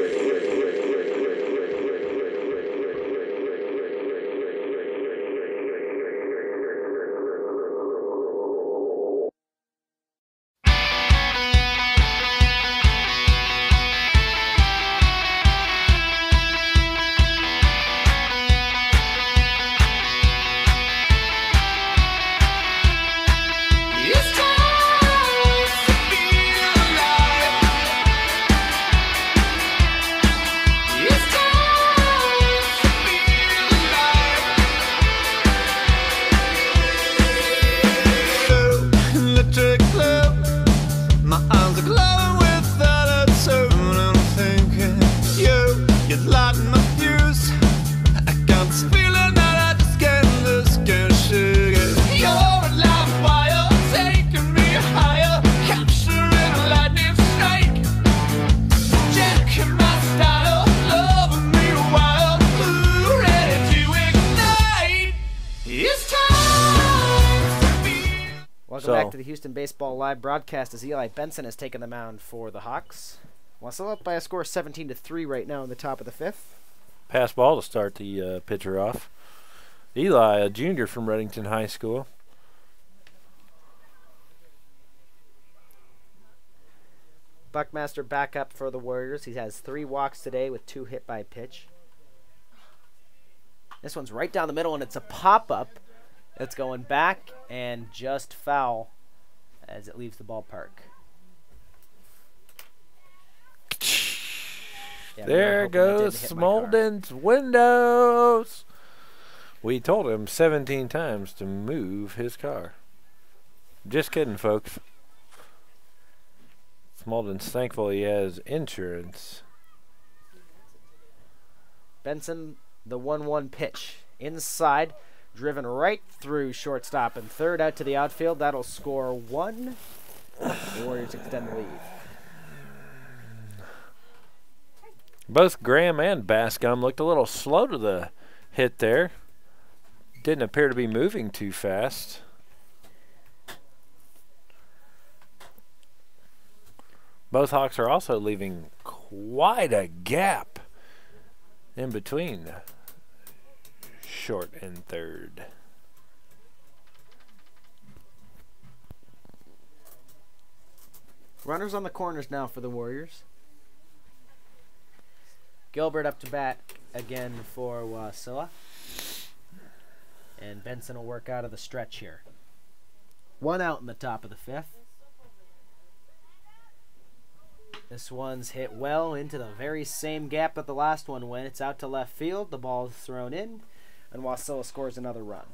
Welcome back to the Houston Baseball Live broadcast as Eli Benson has taken the mound for the Hawks. Wasilla up by a score of 17-3 right now in the top of the fifth. Pass ball to start the pitcher off. Eli, a junior from Reddington High School. Buckmaster back up for the Warriors. He has 3 walks today with 2 hit by pitch. This one's right down the middle, and it's a pop-up. It's going back and just foul as it leaves the ballpark. Yeah, there goes Smolden's windows. We told him 17 times to move his car. Just kidding, folks. Smolden's thankful he has insurance. Benson, the 1-1 pitch. Inside, driven right through shortstop and third out to the outfield. That'll score 1. The Warriors extend the lead. Both Graham and Bascom looked a little slow to the hit there. Didn't appear to be moving too fast. Both Hawks are also leaving quite a gap in between short and third. Runners on the corners now for the Warriors. Gilbert up to bat again for Wasilla. And Benson will work out of the stretch here. 1 out in the top of the fifth. This one's hit well into the very same gap that the last one went. It's out to left field. The ball is thrown in. And Wasilla scores another run.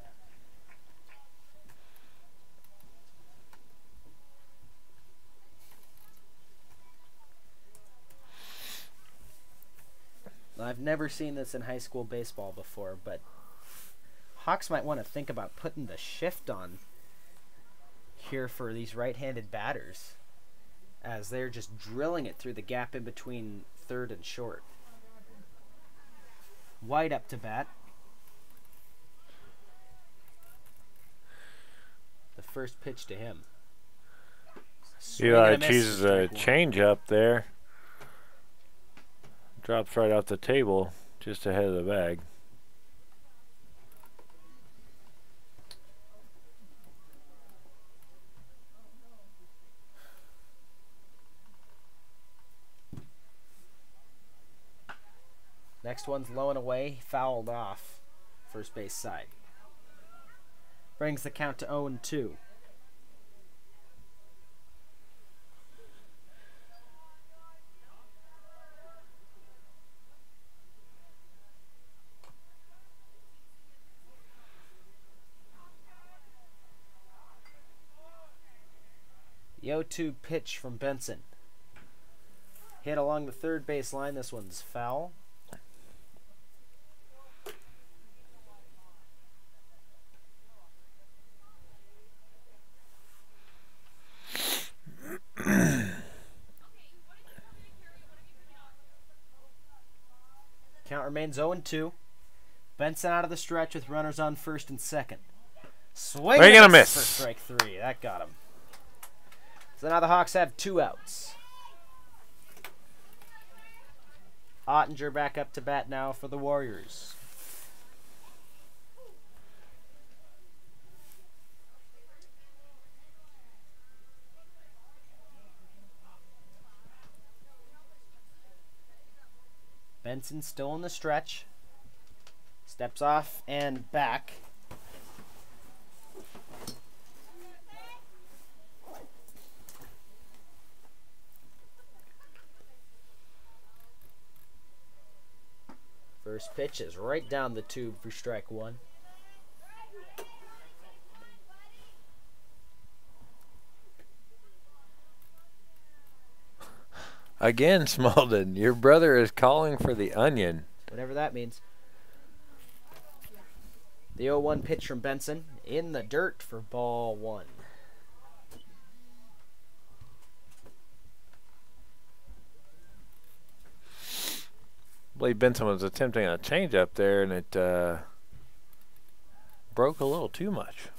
I've never seen this in high school baseball before, but Hawks might want to think about putting the shift on here for these right-handed batters, as they're just drilling it through the gap in between third and short. White up to bat. The first pitch to him. Eli chooses a changeup there. Drops right off the table, just ahead of the bag. next one's low and away, fouled off. First base side. Brings the count to 0-2. The 0-2 pitch from Benson. Hit along the third base line. This one's foul. Count remains 0-2. Benson out of the stretch with runners on first and second. Swing They're gonna and miss. for strike 3. That got him. So now the Hawks have 2 outs. Ottinger back up to bat now for the Warriors. Benson still in the stretch. Steps off and back. First pitch is right down the tube for strike 1. Again, Smaldon, your brother is calling for the onion. Whatever that means. The 0-1 pitch from Benson in the dirt for ball 1. I believe Benson was attempting a changeup there, and it broke a little too much.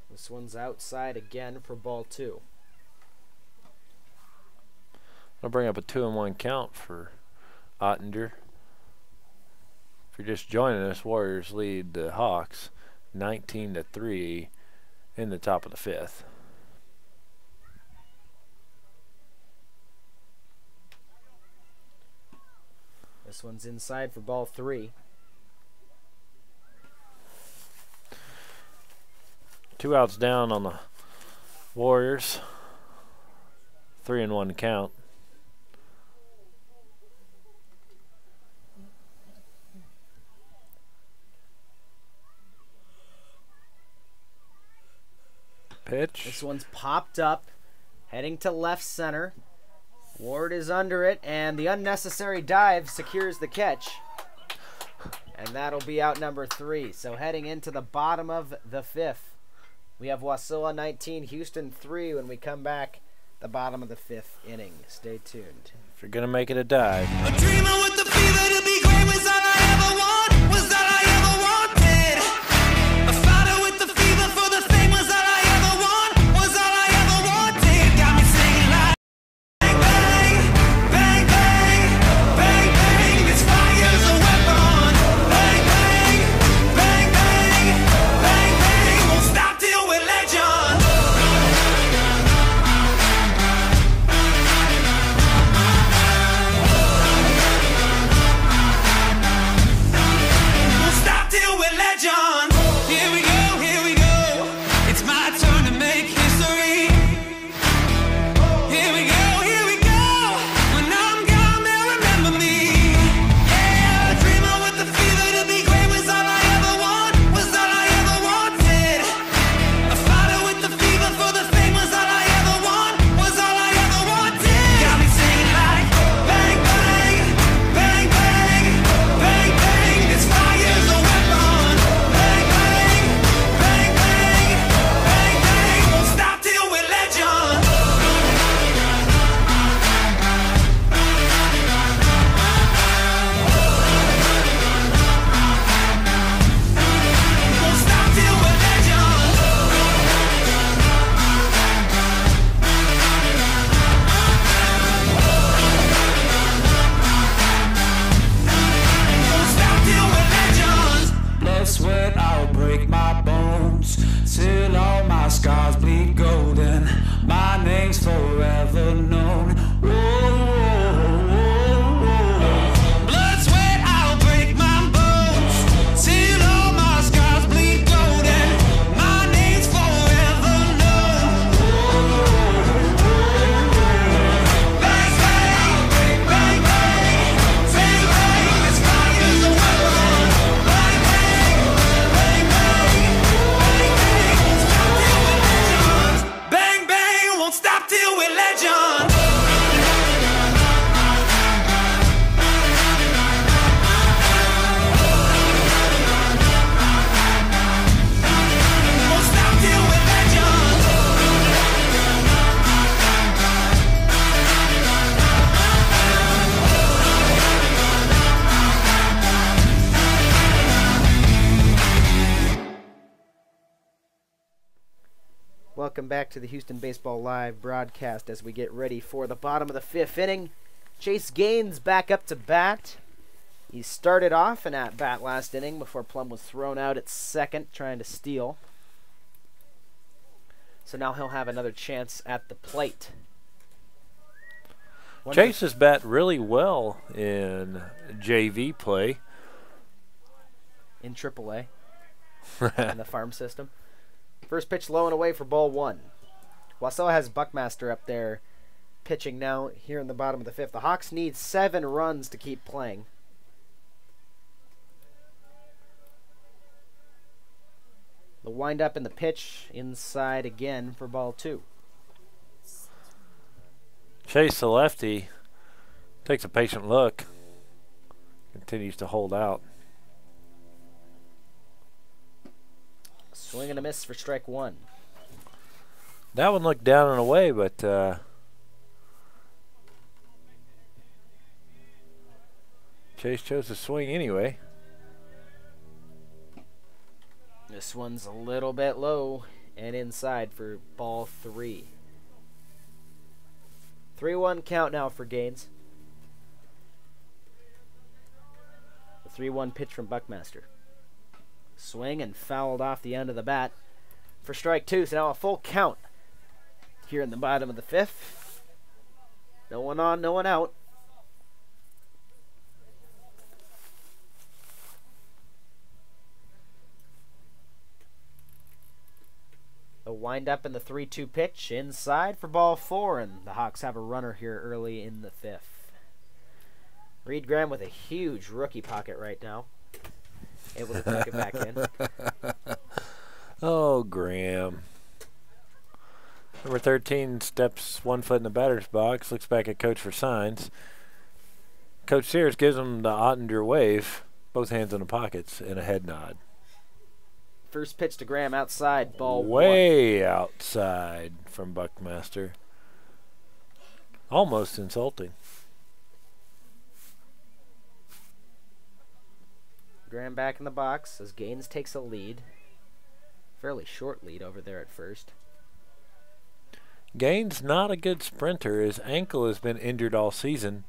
This one's outside again for ball 2. I'll bring up a 2-1 count for Ottinger. If you're just joining us, Warriors lead the Hawks 19-3 in the top of the 5th. This one's inside for ball 3. 2 outs down on the Warriors. 3-1 count. Pitch. This one's popped up, heading to left center. Ward is under it, and the unnecessary dive secures the catch. And that'll be out number 3. So heading into the bottom of the 5th. We have Wasilla 19, Houston 3 when we come back, the bottom of the 5th inning. Stay tuned. If you're going to make it a dive. A dreamer with the fever to be great was all I ever want, was all I ever wanted. A fighter with the fever for the fame was all I ever want, was all I ever wanted. Got me singing like bang, bang, bang, bang, bang, bang. This fire's a weapon. Bang, bang, bang, bang, bang, bang. Won't stop till we're legend. welcome back to the Houston Baseball Live broadcast as we get ready for the bottom of the 5th inning. Chase Gaines back up to bat. He started off an at-bat last inning before Plum was thrown out at second trying to steal. So now he'll have another chance at the plate. Chase has bat really well in JV play. In AAA. In the farm system. First pitch low and away for ball 1. Wasilla has Buckmaster up there pitching now here in the bottom of the 5th. The Hawks need 7 runs to keep playing. The wind up in the pitch inside again for ball 2. Chase, the lefty, takes a patient look. Continues to hold out. Swing and a miss for strike 1. That one looked down and away, but Chase chose to swing anyway. This one's a little bit low and inside for ball 3. 3-1 count now for Gaines. The 3-1 pitch from Buckmaster. Swing and fouled off the end of the bat for strike 2. So now a full count here in the bottom of the 5th. No one on, no one out. A wind up in the 3-2 pitch inside for ball 4, and the Hawks have a runner here early in the 5th. Reed Graham with a huge rookie pocket right now. Able to tuck it back in. Oh, Graham. Number 13 steps 1 foot in the batter's box, looks back at coach for signs. Coach Sears gives him the Ottinger wave, both hands in the pockets, and a head nod. First pitch to Graham outside, ball 1. Way outside from Buckmaster. Almost insulting. Graham back in the box as Gaines takes a lead. Fairly short lead over there at first. Gaines not a good sprinter. His ankle has been injured all season,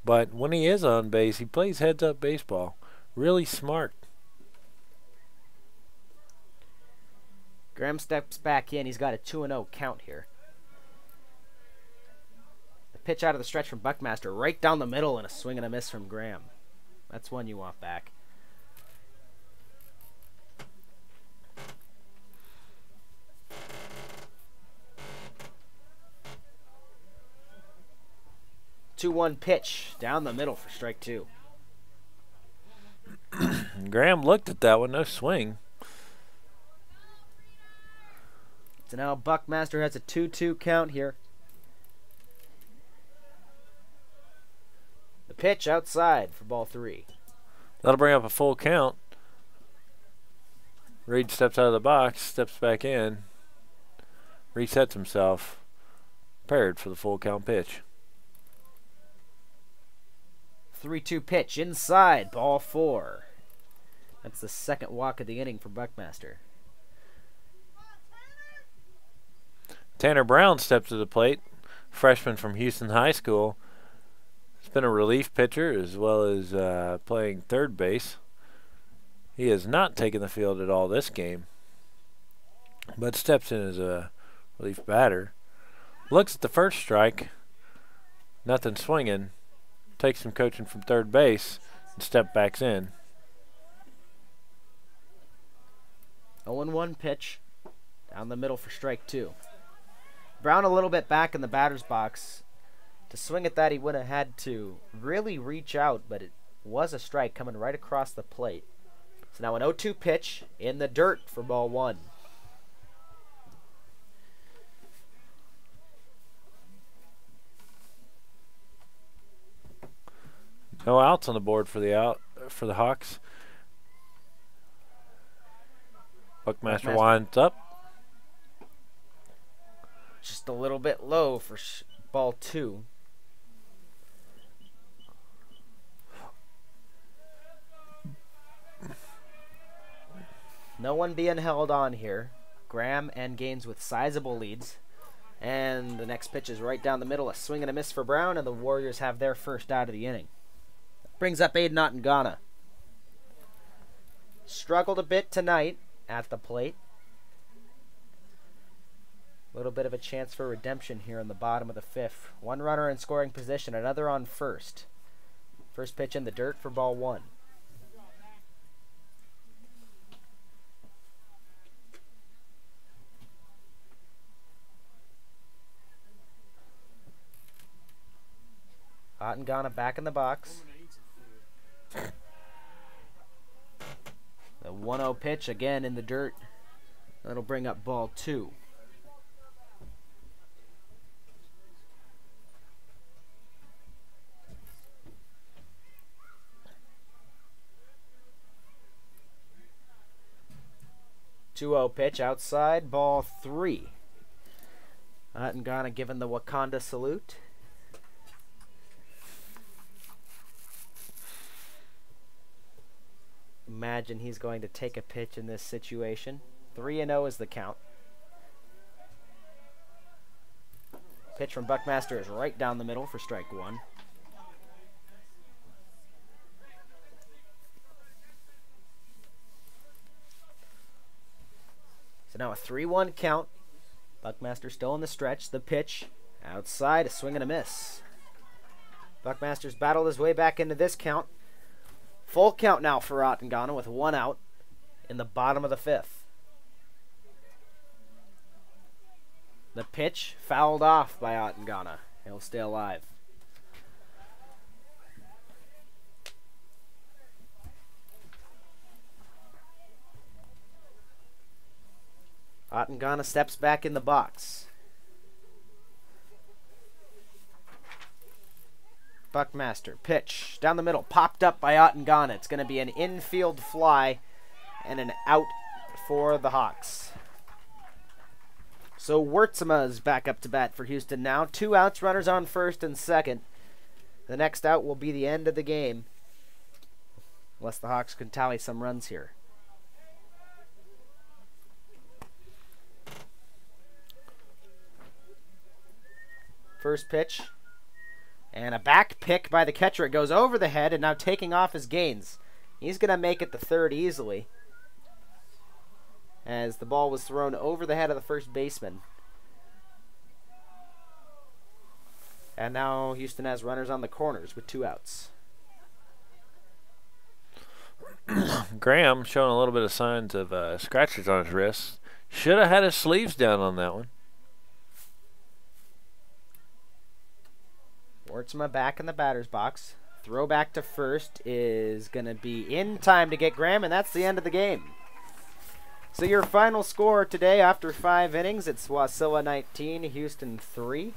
but when he is on base, he plays heads-up baseball. Really smart. Graham steps back in. He's got a 2-0 count here. The pitch out of the stretch from Buckmaster, right down the middle, and a swing and a miss from Graham. That's one you want back. Two-one pitch down the middle for strike 2. Graham looked at that one, no swing. So now Buckmaster has a 2-2 count here. The pitch outside for ball 3. That'll bring up a full count. Reed steps out of the box, steps back in, resets himself, prepared for the full count pitch. 3-2 pitch inside, ball 4. That's the second walk of the inning for Buckmaster. Tanner Brown steps to the plate, freshman from Houston High School. He's been a relief pitcher as well as playing third base. He has not taken the field at all this game, but steps in as a relief batter. Looks at the first strike, nothing swinging, takes some coaching from third base, and step backs in. 0-1 pitch down the middle for strike 2. Brown a little bit back in the batter's box. To swing at that, he would have had to really reach out, but it was a strike coming right across the plate. So now an 0-2 pitch in the dirt for ball 1. No outs on the board for the Hawks. Buckmaster winds up. Just a little bit low for ball 2. No one being held on here. Graham and Gaines with sizable leads. And the next pitch is right down the middle, a swing and a miss for Brown, and the Warriors have their first out of the inning. Brings up Aiden Ottengana. Struggled a bit tonight at the plate. A little bit of a chance for redemption here in the bottom of the fifth. One runner in scoring position, another on first. First pitch in the dirt for ball one. Ottengana back in the box. The 1-0 pitch again in the dirt. That'll bring up ball two. Pitch outside, ball three. Ottengana giving the Wakanda salute. Imagine he's going to take a pitch in this situation. 3-0 is the count. Pitch from Buckmaster is right down the middle for strike one. So now a 3-1 count. Buckmaster still in the stretch. The pitch outside, a swing and a miss. Buckmaster's battled his way back into this count. Full count now for Ottengana with one out in the bottom of the fifth. The pitch fouled off by Ottengana. He'll stay alive. Ottengana steps back in the box. Buckmaster, pitch down the middle, popped up by Ottengana. It's going to be an infield fly and an out for the Hawks. So Wurtzema's back up to bat for Houston now. 2 outs, runners on first and second. The next out will be the end of the game, unless the Hawks can tally some runs here. First pitch. And a back pick by the catcher. It goes over the head and now taking off his Gaines. He's going to make it to third easily, as the ball was thrown over the head of the first baseman. And now Houston has runners on the corners with 2 outs. Graham showing a little bit of signs of scratches on his wrist. Should have had his sleeves down on that one. Wurtzema back in the batter's box. Throw back to first is going to be in time to get Graham, and that's the end of the game. So your final score today after 5 innings, it's Wasilla 19, Houston 3.